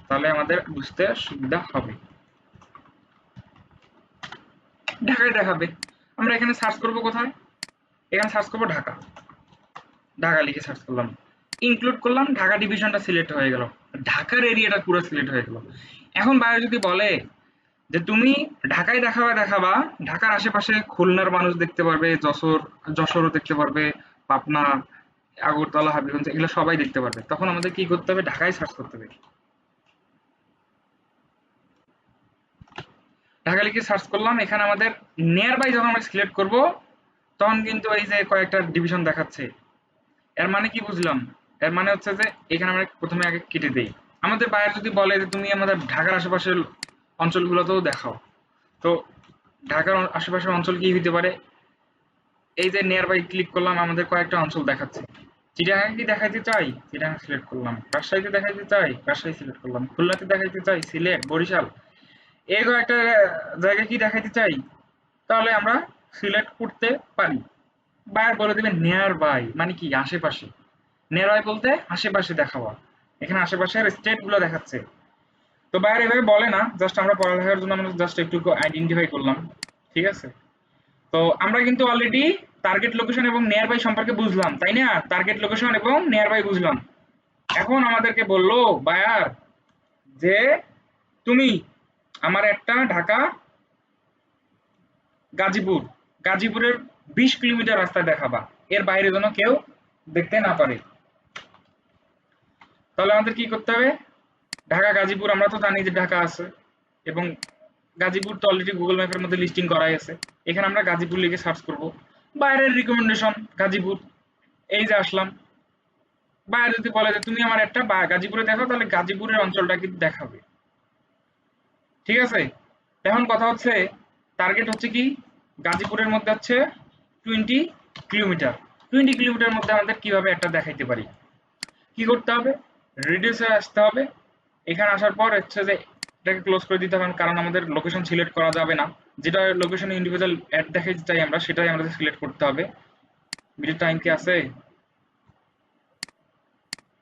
তাহলে আমাদের বুঝতে সুবিধা হবে, ঢাকায় দেখাবে। আমরা এখানে সার্চ করব কোথায়? এখানে সার্চ করব ঢাকা, ঢাকা লিখে সার্চ করলাম, ইনক্লুড করলাম, ঢাকা ডিভিশনটা সিলেক্ট হয়ে গেল, ঢাকার এরিয়াটা পুরো সিলেক্ট হয়ে গেল। এখন বাইরে যদি বলে যে তুমি ঢাকায় দেখাবা, ঢাকার আশেপাশে খুলনার মানুষ দেখতে পারবে, যশোরও দেখতে পারবে, পাবনা, আগরতলা, হাবিগঞ্জ এগুলো সবাই দেখতে পারবে, তখন আমাদের কি করতে হবে? ঢাকায় সার্চ করতে হবে। ঢাকা লিখে সার্চ করলাম, এখানে আমাদের নিয়ার বাই যখন আমরা সিলেক্ট করব তখন কিন্তু এই যে কয়েকটা ডিভিশন দেখাচ্ছে। এর মানে কি বুঝলাম? এর মানে হচ্ছে যে এখানে আমরা প্রথমে আগে কেটে দেই। আমাদের বায়ার যদি বলে যে তুমি আমাদের ঢাকার আশেপাশের অঞ্চলগুলোতেও দেখাও, তো ঢাকার আশেপাশের অঞ্চল কি হইতে পারে? এই যে নিয়ার বাই ক্লিক করলাম, আমাদের কয়েকটা অঞ্চল দেখাচ্ছে। চিটাগাং কি দেখাইতে চাই? চিটাগাং সিলেক্ট করলাম। রাজশাহীতে দেখাইতে চাই? রাজশাহী সিলেক্ট করলাম। খুলনাতে দেখাইতে চাই? সিলেট, বরিশাল, এই কয়েকটা জায়গা কি দেখাইতে চাই? তাহলে আমরা সিলেক্ট করতে পারি। বায়ার বলে দিবেন নিয়ার বাই, মানে কি? আশেপাশে। নিয়ার বাই বলতে আশেপাশে দেখাবা, এখানে আশেপাশের স্টেট গুলো দেখাচ্ছে। তো বায়ার এভাবে বলে না, জাস্ট আমরা পড়ালেখার জন্য আমরা জাস্ট একটু আইডেন্টিফাই করলাম, ঠিক আছে। তো আমরা কিন্তু অলরেডি টার্গেট লোকেশন এবং নিয়ার বাই সম্পর্কে বুঝলাম, তাই না? টার্গেট লোকেশন এবং নিয়ার বাই বুঝলাম। এখন আমাদেরকে বললো বায়ার যে তুমি আমার একটা ঢাকা গাজীপুরের 20 কিলোমিটার রাস্তা দেখাবা, এর বাইরে যেন কেউ দেখতে না পারে। তাহলে আমাদের কি করতে হবে? ঢাকা গাজীপুর, আমরা তো জানি যে ঢাকা আছে এবং গাজীপুর তো অলরেডি গুগল ম্যাপের মধ্যে লিস্টিং করাই আছে। এখানে আমরা গাজীপুর লিখে সার্চ করব, বাইরের রিকমেন্ডেশন গাজীপুর, এই যে আসলাম। বাইরে যদি বলে যে তুমি আমার একটা গাজীপুরে দেখো, তাহলে গাজীপুরের অঞ্চলটা কিন্তু দেখাবে, ঠিক আছে। এখন কথা হচ্ছে টার্গেট হচ্ছে কি? গাজীপুরের মধ্যে হচ্ছে 20 কিলোমিটার। 20 কিলোমিটার মধ্যে আমাদের কিভাবে একটা দেখাইতে পারি? কি করতে হবে? রেডিয়াসে আসতে হবে। এখানে আসার পর হচ্ছে যে এটাকে ক্লোজ করে দিতে হবে, কারণ আমাদের লোকেশন সিলেক্ট করা যাবে না। যেটা লোকেশনে ইন্ডিভিজুয়াল অ্যাড দেখাইতে চাই আমরা, সেটাই আমাদের সিলেক্ট করতে হবে। মিনিট টাইম কি আছে?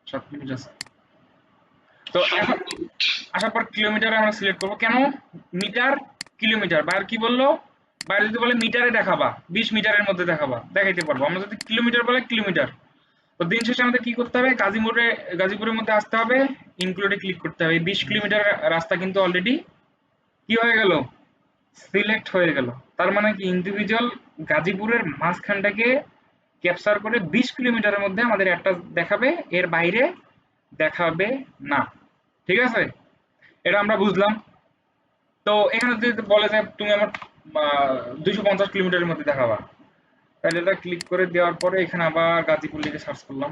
7 মিনিট আছে। তো এখন আসার পর কিলোমিটারে আমরা সিলেক্ট করব। কেন মিটার কিলোমিটার? বাইরে কি বললো? বাইরে যদি বলে মিটারে দেখাবা, 20 মিটারের মধ্যে দেখাবা, দেখাইতে পারবো। আমরা যদি কিলোমিটার বলে কিলোমিটার। তো দিন শেষে আমাদের কি করতে হবে? গাজীপুরের মধ্যে আসতে হবে, ইনক্লুডে ক্লিক করতে হবে। 20 কিলোমিটার রাস্তা কিন্তু অলরেডি কি হয়ে গেল? সিলেক্ট হয়ে গেল। তার মানে কি ইন্ডিভিজুয়াল গাজীপুরের মাঝখানটাকে ক্যাপচার করে 20 কিলোমিটারের মধ্যে আমাদের একটা দেখাবে, এর বাইরে দেখাবে না, ঠিক আছে। এটা আমরা বুঝলাম। তো এখানে যদি বলে যে তুমি আমার 250 কিলোমিটারের মধ্যে দেখাবা, তাহলে এটা ক্লিক করে দেওয়ার পরে এখানে আবার গাজীপুর লিখে সার্চ করলাম।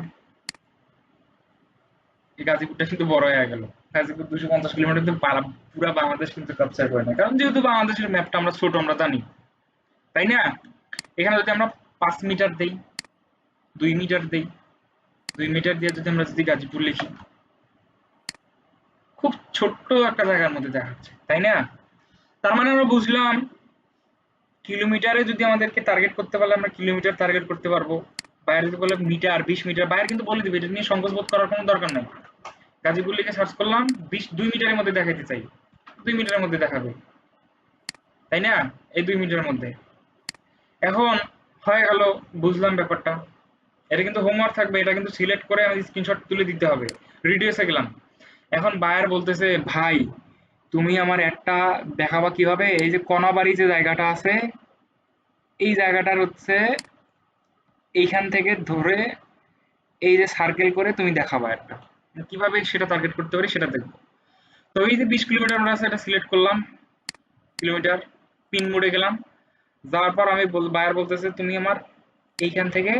এই গাজীপুরটা কিন্তু বড় হয়ে গেল। গাজীপুর 250 কিলোমিটার কিন্তু পুরো বাংলাদেশ কিন্তু ক্যাপচার করে না, কারণ যেহেতু বাংলাদেশের ম্যাপটা আমরা ছোট, আমরা জানি, তাই না। এখানে যদি আমরা 5 মিটার দেই, 2 মিটার দেই, 2 মিটার দিয়ে যদি আমরা যদি গাজীপুর লিখি, খুব ছোট্ট একটা জায়গার মধ্যে দেখাচ্ছে, তাই না। তার মানে আমরা বুঝলাম কিলোমিটারে যদি আমাদেরকে টার্গেট করতে পারলে আমরা কিলোমিটার টার্গেট করতে পারবো। বাইরে যদি বলে মিটার, 20 মিটার, বাইরে কিন্তু বলে দিবে, এটা নিয়ে সংকোচ বোধ করার কোনো দরকার নাই। গাজীপুর লিখে সার্চ করলাম, 2 মিটারের মধ্যে দেখাইতে চাই, 2 মিটারের মধ্যে দেখাবে, তাই না। এই 2 মিটারের মধ্যে এখন হয়ে গেল, বুঝলাম ব্যাপারটা। এটা কিন্তু হোমওয়ার্ক থাকবে, এটা কিন্তু সিলেক্ট করে আমি স্ক্রিনশট তুলে দিতে হবে। রেডিয়াসে গেলাম, এখন বায়ার বলতেছে ভাই তুমি আমার একটা দেখাবা কিভাবে, এই যে কণাবাড়ি যে জায়গাটা আছে এই জায়গাটার হচ্ছে এইখান থেকে ধরে এই যে সার্কেল করে তুমি দেখাবা একটা, কিভাবে সেটা টার্গেট করতে পারি সেটা দেখবো। তো এই যে 20 কিলোমিটার আমরা আছে এটা সিলেক্ট করলাম, কিলোমিটার পিন মোডে গেলাম, যাওয়ার পর আমি বায়ার বলতেছে তুমি আমার এইখান থেকে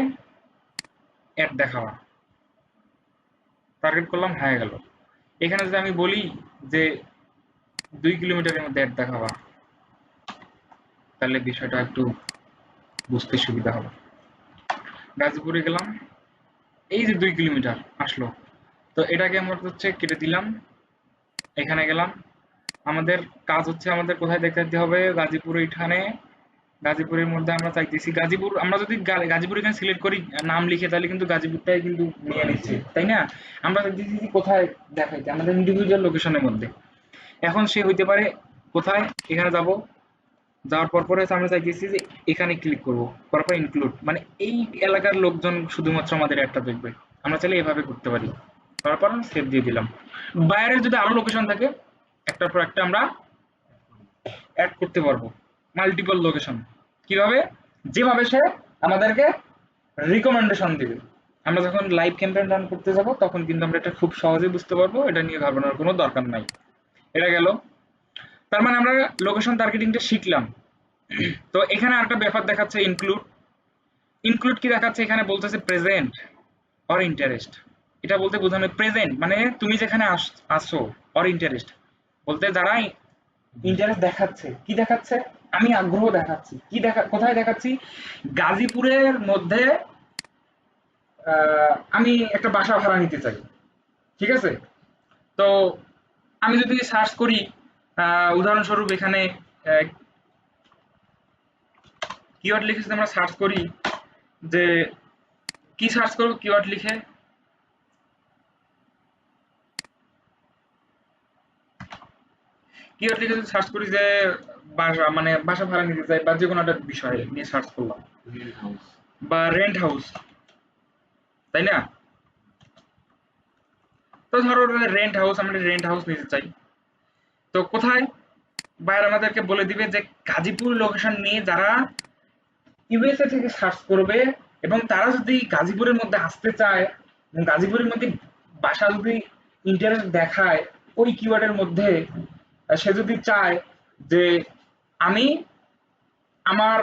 অ্যাড দেখাবা, টার্গেট করলাম, হয়ে গেল। এখানে যদি আমি বলি যে 2 কিলোমিটারের মধ্যে অ্যাড দেখাবা, তাহলে বিষয়টা একটু বুঝতে সুবিধা হবে। গাজীপুরে গেলাম, এই যে 2 কিলোমিটার আসলো, তো এটাকে আমরা হচ্ছে কেটে দিলাম, এখানে গেলাম। আমাদের কাজ হচ্ছে আমাদের কোথায় দেখাতে হবে, গাজীপুর এখানে, গাজীপুরের মধ্যে আমরা চাইতেছি গাজীপুর, আমরা যদি গাজীপুর এখানে সিলেক্ট করি নাম লিখে তাহলে কিন্তু গাজীপুরটাই কিন্তু নিয়ে নিচ্ছে, তাই না? আমরা চাইতেছি কোথায় দেখাইতে আমাদের ইন্ডিভিজুয়াল লোকেশনের মধ্যে। এখন সে হইতে পারে কোথায়, এখানে যাব, যাওয়ার পর পরে আমরা চাইতেছি যে এখানে ক্লিক করব, করার পর ইনক্লুড, মানে এই এলাকার লোকজন শুধুমাত্র আমাদের একটা দেখবে, আমরা চাইলে এভাবে করতে পারি। তারপর সেভ দিয়ে দিলাম। বাইরের যদি আরো লোকেশন থাকে একটার পর একটা আমরা অ্যাড করতে পারবো, মাল্টিপল লোকেশন। কিভাবে? যেভাবে সে আমাদেরকে রিকমেন্ডেশন দিবে। আমরা যখন লাইভ ক্যাম্পেইন রান করতে যাব তখন কিন্তু আমরা এটা খুব সহজেই বুঝতে পারবো, এটা নিয়ে ভাবনার কোনো দরকার নাই। এটা গেল। তার মানে আমরা লোকেশন টার্গেটিংটা শিখলাম। তো এখানে আরেকটা ব্যাপার দেখাচ্ছে ইনক্লুড। ইনক্লুড কি দেখাচ্ছে, এখানে বলতেছে প্রেজেন্ট অর ইন্টারেস্ট। এটা বলতে বোঝানো প্রেজেন্ট মানে তুমি যেখানে আসো, অর ইন্টারেস্ট বলতে যারা ইন্টারেস্ট দেখাচ্ছে, কি দেখাচ্ছে, আমি আগ্রহ দেখাচ্ছি, কি কোথায় দেখাচ্ছি, গাজীপুরের মধ্যে আমি একটা বাসা ভাড়া নিতে চাই, ঠিক আছে? তো আমি যদি সার্চ করি, উদাহরণস্বরূপ এখানে কিওয়ার্ড লিখে যদি আমরা সার্চ করি, যে কি সার্চ করব, কিওয়ার্ড লিখে যদি সার্চ করি যে বাসা, মানে বাসা ভাড়া নিতে চাই বা যে কোনো একটা বিষয় নিয়ে সার্চ করলাম, বা রেন্ট হাউস, তাই না? তো ধরো রেন্ট হাউস, আমরা রেন্ট হাউস নিতে চাই, তো কোথায় বাইরে আমাদেরকে বলে দিবে যে গাজীপুর লোকেশন নিয়ে যারা ইউএসএ থেকে সার্চ করবে এবং তারা যদি গাজীপুরের মধ্যে আসতে চায় এবং গাজীপুরের মধ্যে বাসা যদি ইন্টারেস্ট দেখায় ওই কিওয়ার্ডের মধ্যে, সে যদি চায় যে আমি আমার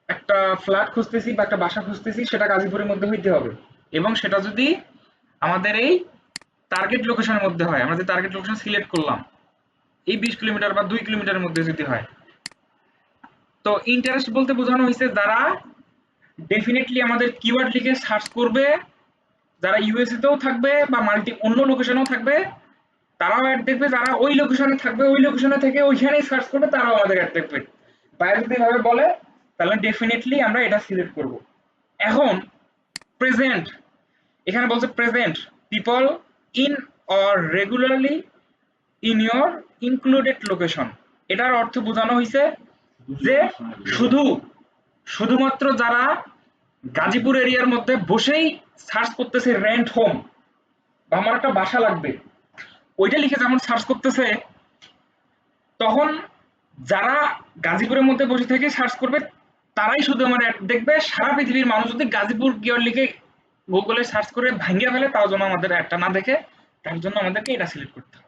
একটা ফ্ল্যাট খুঁজতেছি বা একটা বাসা খুঁজতেছি, সেটা গাজীপুরের মধ্যে হইতে হবে, এবং সেটা যদি আমাদের এই টার্গেট লোকেশনের মধ্যে হয়, আমরা যে টার্গেট লোকেশন সিলেক্ট করলাম এই 20 কিলোমিটার বা 2 কিলোমিটারের মধ্যে যদি হয়। তো ইন্টারেস্ট বলতে বোঝানো হয়েছে যারা ডেফিনেটলি আমাদের কিওয়ার্ড লিখে সার্চ করবে, যারা ইউএসএ তেও থাকবে বা অন্য লোকেশনেও থাকবে তারাও অ্যাড দেখবে, যারা ওই লোকেশনে থাকবে ওই লোকেশনে থেকে ওইখানেই সার্চ করবে তারাও আমাদের অ্যাড দেখবে। বাইরে যদি এভাবে বলে তাহলে ডেফিনেটলি আমরা এটা সিলেক্ট করব। এখন প্রেজেন্ট, এখানে বলছে present people in or regularly in your included location. এটার অর্থ বোঝানো হয়েছে যে শুধুমাত্র যারা গাজীপুর এরিয়ার মধ্যে বসেই সার্চ করতেছে রেন্ট হোম বা আমার একটা বাসা লাগবে, ওইটা লিখে যেমন সার্চ করতেছে, তখন যারা গাজীপুরের মধ্যে বসে থেকে সার্চ করবে তারাই শুধু আমার অ্যাড দেখবে। সারা পৃথিবীর মানুষ যদি গাজীপুর কিওয়ার্ড লিখে গুগলে সার্চ করে ভাঙিয়ে ফেলে তাও যেন আমাদের অ্যাডটা না দেখে, তার জন্য আমাদেরকে এটা সিলেক্ট করতে হবে।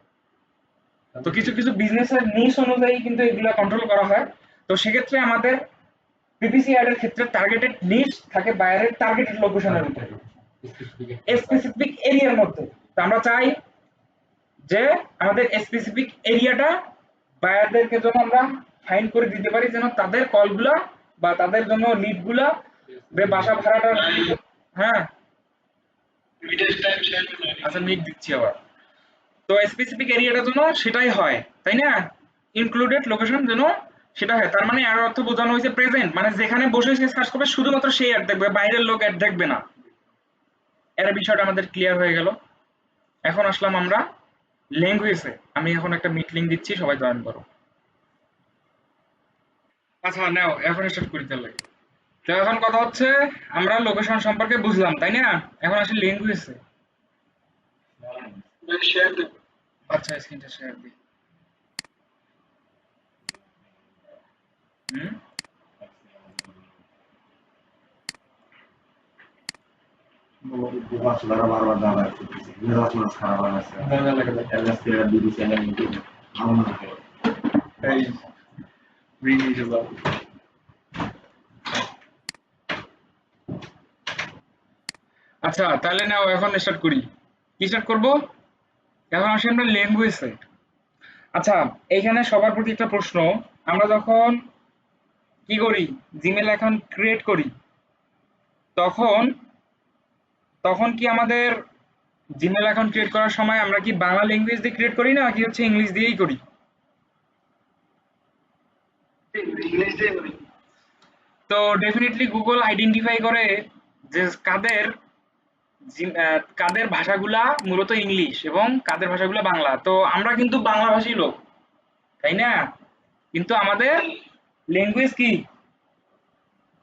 তো কিছু কিছু বিজনেসের নিশ অনুযায়ী কিন্তু এগুলো কন্ট্রোল করা হয়। তো সেক্ষেত্রে আমাদের পিপিসি অ্যাড এর ক্ষেত্রে টার্গেটেড নিশ থাকে বাইরের টার্গেটেড লোকেশনের ভিতরে, স্পেসিফিক এরিয়ার মধ্যে। তো আমরা চাই যে আমাদের স্পেসিফিক এরিয়াটা বায়ারদেরকে যেন আমরা ফাইন্ড করে দিতে পারি, যেন তাদের কলগুলা বা তাদের জন্য লিডগুলা বাসা ভাড়াটা, হ্যাঁ আচ্ছা মিট দিচ্ছি আবার। তো স্পেসিফিক এরিয়াটা যেন সেটাই হয়, তাই না? ইনক্লুডেড লোকেশন যেন সেটা হয়। তার মানে এর অর্থ বোঝানো হয়েছে প্রেজেন্ট মানে যেখানে বসে সে সার্চ করবে শুধুমাত্র সেই অ্যাড দেখবে, বাইরের লোক অ্যাড দেখবে না। এর বিষয়টা আমাদের ক্লিয়ার হয়ে গেল। এখন আসলাম আমরা ল্যাঙ্গুয়েজে। আমি এখন একটা মিট লিঙ্ক দিচ্ছি, সবাই জয়েন করো। আচ্ছা নাও এখন স্টার্ট করি তাহলে। তো এখন কথা হচ্ছে আমরা লোকেশন সম্পর্কে বুঝলাম, তাই না? এখন আসি ল্যাঙ্গুয়েজে। আচ্ছা স্ক্রিনটা শেয়ার দিই। হুম বলো। আসলে বারবার দাঁড়া করতেছে আসলে খারাপ লাগছে মজা লাগে দেখ। এর কাছে দুই চ্যানেল কিন্তু আমার মনে হয় এই রিলিজ যাও। আচ্ছা তাহলে নাও এখন স্টার্ট করি। কি স্টার্ট করব? এখন আসি আমরা ল্যাঙ্গুয়েজে। আচ্ছা, এইখানে সবার প্রতি একটা প্রশ্ন। আমরা যখন কি করি, জিমেল অ্যাকাউন্ট ক্রিয়েট করি, তখন তখন কি আমাদের জিমেল অ্যাকাউন্ট ক্রিয়েট করার সময় আমরা কি বাংলা ল্যাঙ্গুয়েজ দিয়ে ক্রিয়েট করি না কি হচ্ছে ইংলিশ দিয়েই করি? ইংলিশ দিয়ে বলি। তো ডেফিনেটলি গুগল আইডেন্টিফাই করে যে কাদের ভাষাগুলা মূলত ইংলিশ এবং কাদের ভাষাগুলো বাংলা। তো আমরা কিন্তু বাংলা ভাষী লোক, তাই না? কিন্তু আমাদের ল্যাঙ্গুয়েজ কি?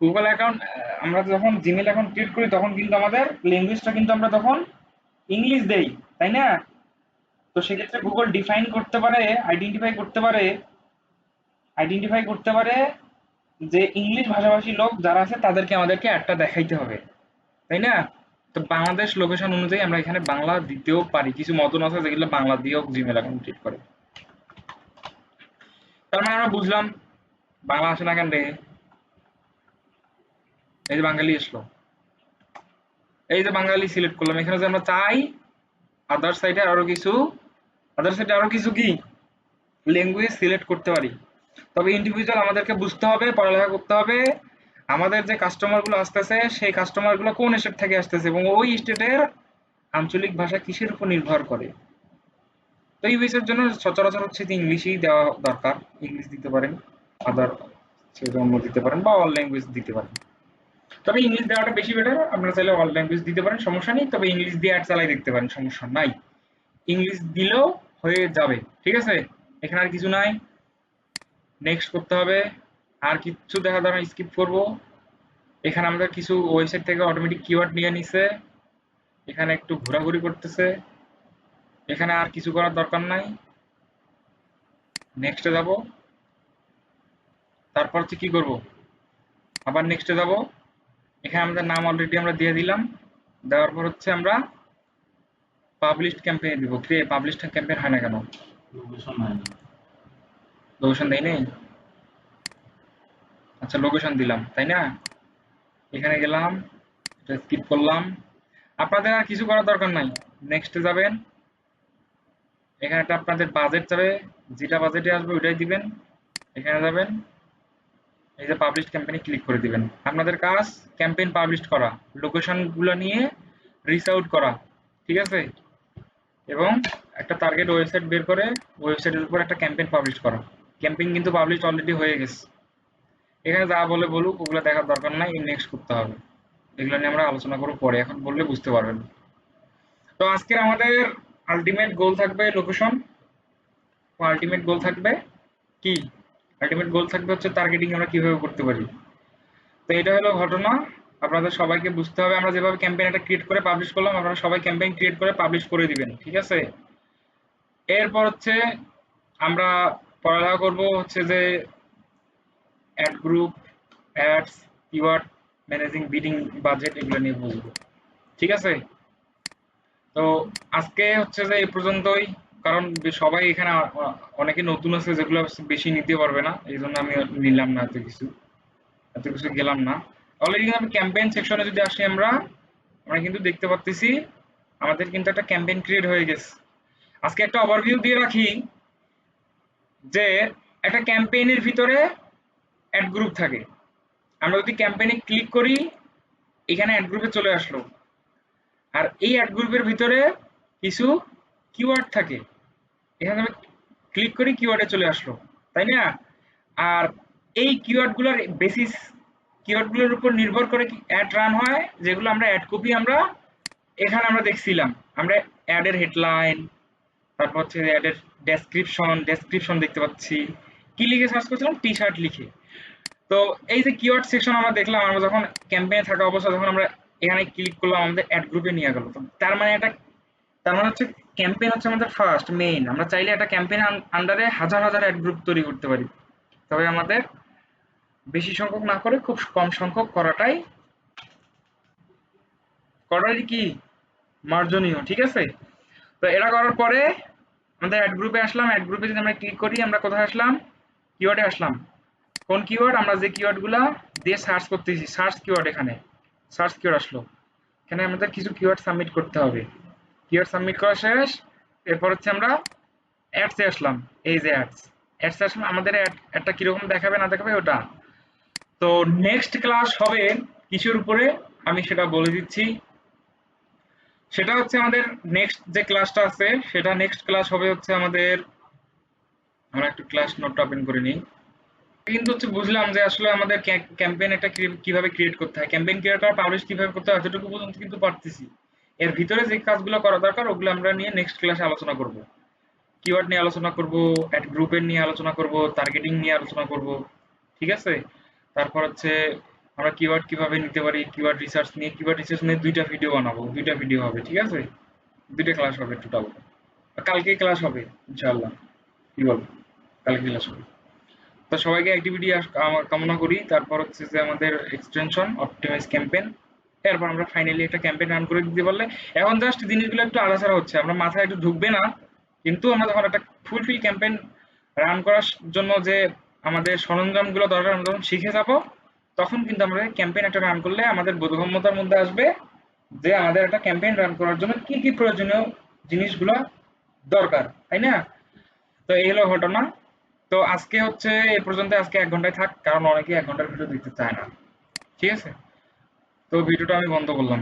গুগল অ্যাকাউন্ট, আমরা যখন জিমেল অ্যাকাউন্ট ক্রিয়েট করি তখন কিন্তু আমাদের ল্যাঙ্গুয়েজটা কিন্তু আমরা তখন ইংলিশ দেই, তাই না? তো সেক্ষেত্রে গুগল ডিফাইন করতে পারে, আইডেন্টিফাই করতে পারে যে ইংলিশ ভাষাভাষী লোক যারা আছে তাদেরকে আমাদেরকে অ্যাডটা দেখাইতে হবে, তাই না? তো বাংলাদেশ লোকেশন অনুযায়ী আমরা এখানে বাংলা দিতেও পারি, কিছু মতন আছে যেগুলো বাংলা দিয়েও জিমেল অ্যাকাউন্ট ক্রিয়েট করে। তার মানে আমরা বুঝলাম বাংলা আসে না কেন রে? এই যে বাঙালি আসলো, এই যে বাঙালি সিলেক্ট করলাম, এখানে যে আমরা চাই আদার সাইডে আরো কিছু কি ল্যাঙ্গুয়েজ সিলেক্ট করতে পারি। তবে ইন্ডিভিজুয়াল আমাদেরকে বুঝতে হবে, পড়ালেখা করতে হবে আমাদের যে কাস্টমার গুলো আসতেছে সেই কাস্টমার গুলো কোন স্টেট থেকে আসতেছে এবং ওই স্টেটের আঞ্চলিক ভাষা কিসের উপর নির্ভর করে। তো এই বিষয়ের জন্য সচরাচর হচ্ছে যে ইংলিশই দেওয়া দরকার। ইংলিশ দিতে পারেন, আদার অন্য দিতে পারেন বা অল ল্যাঙ্গুয়েজ দিতে পারেন। তবে ইংলিশ দেওয়াটা বেশি বেটার। আপনারা চাইলে অল ল্যাঙ্গুয়েজ দিতে পারেন, সমস্যা নেই। তবে ইংলিশ দিয়ে অ্যাড চালাই দেখতে পারেন, সমস্যা নাই। ইংলিশ দিলেও হয়ে যাবে, ঠিক আছে? এখানে আর কিছু নাই, নেক্সট করতে হবে। আর কিচ্ছু দেখা দ্বারা স্কিপ করব। এখানে আমাদের কিছু ওয়েবসাইট থেকে অটোমেটিক কিওয়ার্ড নিয়ে নিছে, এখানে একটু ঘোরাঘুরি করতেছে, এখানে আর কিছু করার দরকার নাই। নেক্সটে যাব, তারপর হচ্ছে কি করব, আবার নেক্সটে যাব। এখানে আমাদের নাম অলরেডি আমরা দিয়ে দিলাম, দেওয়ার পর হচ্ছে আমরা পাবলিশড ক্যাম্পেইন দিব। পাবলিশড ক্যাম্পেইন হয় না কেন? লোকেশন নাই না লোকেশন দেই নেই। আচ্ছা লোকেশন দিলাম, তাই না? এখানে গেলাম, এটা স্কিপ করলাম। আপনাদের আর কিছু করার দরকার নাই, নেক্সটে যাবেন। এখানে একটা আপনাদের বাজেট যাবে, যেটা বাজেটে আসবে ওইটাই দিবেন। এখানে যাবেন, এই যে পাবলিশ ক্যাম্পেইনে ক্লিক করে দিবেন। আপনাদের কাজ ক্যাম্পেইন পাবলিশ করা, লোকেশন গুলো নিয়ে রিচ আউট করা, ঠিক আছে? এবং একটা টার্গেট ওয়েবসাইট বের করে ওয়েবসাইটের উপর একটা ক্যাম্পেইন পাবলিশ করা। ক্যাম্পেইন কিন্তু পাবলিশ অলরেডি হয়ে গেছে। এখানে যা বলে বলুক ওগুলো দেখার দরকার নাই, নেক্সট করতে হবে। এগুলো নিয়ে আমরা আলোচনা করব পরে, এখন বললে বুঝতে পারবেন। তো আজকের আমাদের আলটিমেট গোল থাকবে লোকেশন, আলটিমেট গোল থাকবে কি, আলটিমেট গোল থাকবে হচ্ছে টার্গেটিং আমরা কিভাবে করতে পারি। তো এটা হলো ঘটনা। আপনাদের সবাইকে বুঝতে হবে, আমরা যেভাবে ক্যাম্পেইন এটা ক্রিয়েট করে পাবলিশ করলাম, আপনারা সবাই ক্যাম্পেইন ক্রিয়েট করে পাবলিশ করে দিবেন, ঠিক আছে? এরপর হচ্ছে আমরা পড়ালেখা করব হচ্ছে যে ad group, ads, keyword managing, bidding, budget, এগুলো নিয়ে বুঝবো, ঠিক আছে? তো আজকে হচ্ছে যে এই পর্যন্তই। কারণ সবাই এখানে অনেকে নতুন আছে যেগুলো বেশি নিতে পারবে না, এই জন্য আমি নিলাম না এত কিছু গেলাম না। অলরেডি আমি ক্যাম্পেইন সেকশনে যদি আসি, আমরা আমরা কিন্তু দেখতে পাচ্ছি আমাদের কিন্তু একটা ক্যাম্পেইন ক্রিয়েট হয়ে গেছে। আজকে একটা ওভারভিউ দিয়ে রাখি যে একটা ক্যাম্পেইনের ভিতরে অ্যাড গ্রুপ থাকে। আমরা যদি ক্যাম্পেইনে ক্লিক করি, এখানে অ্যাড গ্রুপে চলে আসলো। আর এই অ্যাড গ্রুপের ভিতরে কিছু কিওয়ার্ড থাকে, এখানে আমি ক্লিক করি কিওয়ার্ডে চলে আসলো, তাই না? আর এই কিওয়ার্ডগুলোর বেসিস, কিওয়ার্ডগুলোর উপর নির্ভর করে অ্যাড রান হয়, যেগুলো আমরা অ্যাড কপি আমরা এখানে আমরা দেখছিলাম। আমরা অ্যাডের হেডলাইন, তারপর হচ্ছে অ্যাডের ডেসক্রিপশন দেখতে পাচ্ছি। কি লিখে সার্চ করছিলাম? টি শার্ট লিখে। তো এই যে কিওয়ার্ড সেকশন আমরা দেখলাম, আমরা যখন ক্যাম্পেইনে থাকা অবস্থা যখন আমরা এখানে ক্লিক করলাম, আমাদের অ্যাড গ্রুপে নিয়ে গেল। তো তার তার মানে হচ্ছে ক্যাম্পেইন হচ্ছে আমাদের ফার্স্ট মেইন। আমরা চাইলে একটা ক্যাম্পেইন আন্ডারে হাজার হাজার অ্যাড গ্রুপ তৈরি করতে পারি, তবে আমাদের বেশি সংখ্যক না করে খুব কম সংখ্যক করাটাই কি মার্জনীয়, ঠিক আছে। তো এটা করার পরে আমাদের অ্যাড গ্রুপে আসলাম। অ্যাড গ্রুপে যদি আমরা ক্লিক করি, আমরা কোথায় আসলাম? কিওয়ার্ডে আসলাম। কোন কিওয়ার্ড? আমরা যে কিওয়ার্ড গুলা দিয়ে সার্চ করতেছি, সার্চ কিওয়ার্ড, এখানে সার্চ কিওয়ার্ড আসলো। এখানে আমাদের কিছু কিওয়ার্ড সাবমিট করতে হবে। কিওয়ার্ড সাবমিট করা শেষ। এরপর হচ্ছে আমরা অ্যাডসে আসলাম। এই যে অ্যাডসে আসলাম, আমাদের অ্যাডটা কিরকম দেখাবে না দেখাবে ওটা। তো নেক্সট ক্লাস হবে কিসের উপরে আমি সেটা বলে দিচ্ছি। সেটা হচ্ছে আমাদের নেক্সট যে ক্লাসটা আছে, সেটা নেক্সট ক্লাস হবে হচ্ছে আমাদের, আমরা একটু ক্লাস নোটটা ওপেন করে নিই। কিন্তু হচ্ছে বুঝলাম যে আসলে আমাদের ক্যাম্পেইন একটা কিভাবে ক্রিয়েট করতে হয়, ক্যাম্পেইন ক্রিয়েটর পাবলিশ কিভাবে করতে হয় এতটুকু পর্যন্ত কিন্তু পারতেছি। এর ভিতরে যে কাজগুলো করা দরকার ওগুলো আমরা নিয়ে নেক্সট ক্লাসে আলোচনা করব। কিওয়ার্ড নিয়ে আলোচনা করব, অ্যাড গ্রুপের নিয়ে আলোচনা করব, টার্গেটিং নিয়ে আলোচনা করব, ঠিক আছে। তারপর হচ্ছে আমরা কিওয়ার্ড কিভাবে নিতে পারি, কিওয়ার্ড রিসার্চ নিয়ে দুইটা ভিডিও বানাবো, দুইটা ভিডিও হবে, ঠিক আছে। দুইটা ক্লাস হবে টোটাল। কালকে ক্লাস হবে ইনশাআল্লাহ, কি বল, কালকে ক্লাস হবে। তো সবাইকে অ্যাক্টিভিটি কামনা করি। তারপর হচ্ছে যে আমাদের এক্সটেনশন অপটিমাইজ ক্যাম্পেইন, এরপর আমরা ফাইনালি একটা ক্যাম্পেইন রান করে দিতে পারলে, এখন জাস্ট জিনিসগুলো একটু আলাদা হচ্ছে, আমরা মাথায় একটু ঢুকবে না, কিন্তু আমরা যখন একটা ফুলফিল ক্যাম্পেইন রান করার জন্য যে আমাদের সরঞ্জামগুলো দরকার আমরা যখন শিখে যাব, তখন কিন্তু আমরা ক্যাম্পেইন একটা রান করলে আমাদের বোধগম্যতার মধ্যে আসবে যে আমাদের একটা ক্যাম্পেইন রান করার জন্য কি কি প্রয়োজনীয় জিনিসগুলো দরকার, তাই না। তো এই হলো ঘটনা। তো আজকে হচ্ছে এই পর্যন্ত, আজকে 1 ঘন্টায় থাক, কারণ অনেকে 1 ঘন্টার ভিডিও দেখতে চায় না, ঠিক আছে। তো ভিডিওটা আমি বন্ধ করলাম।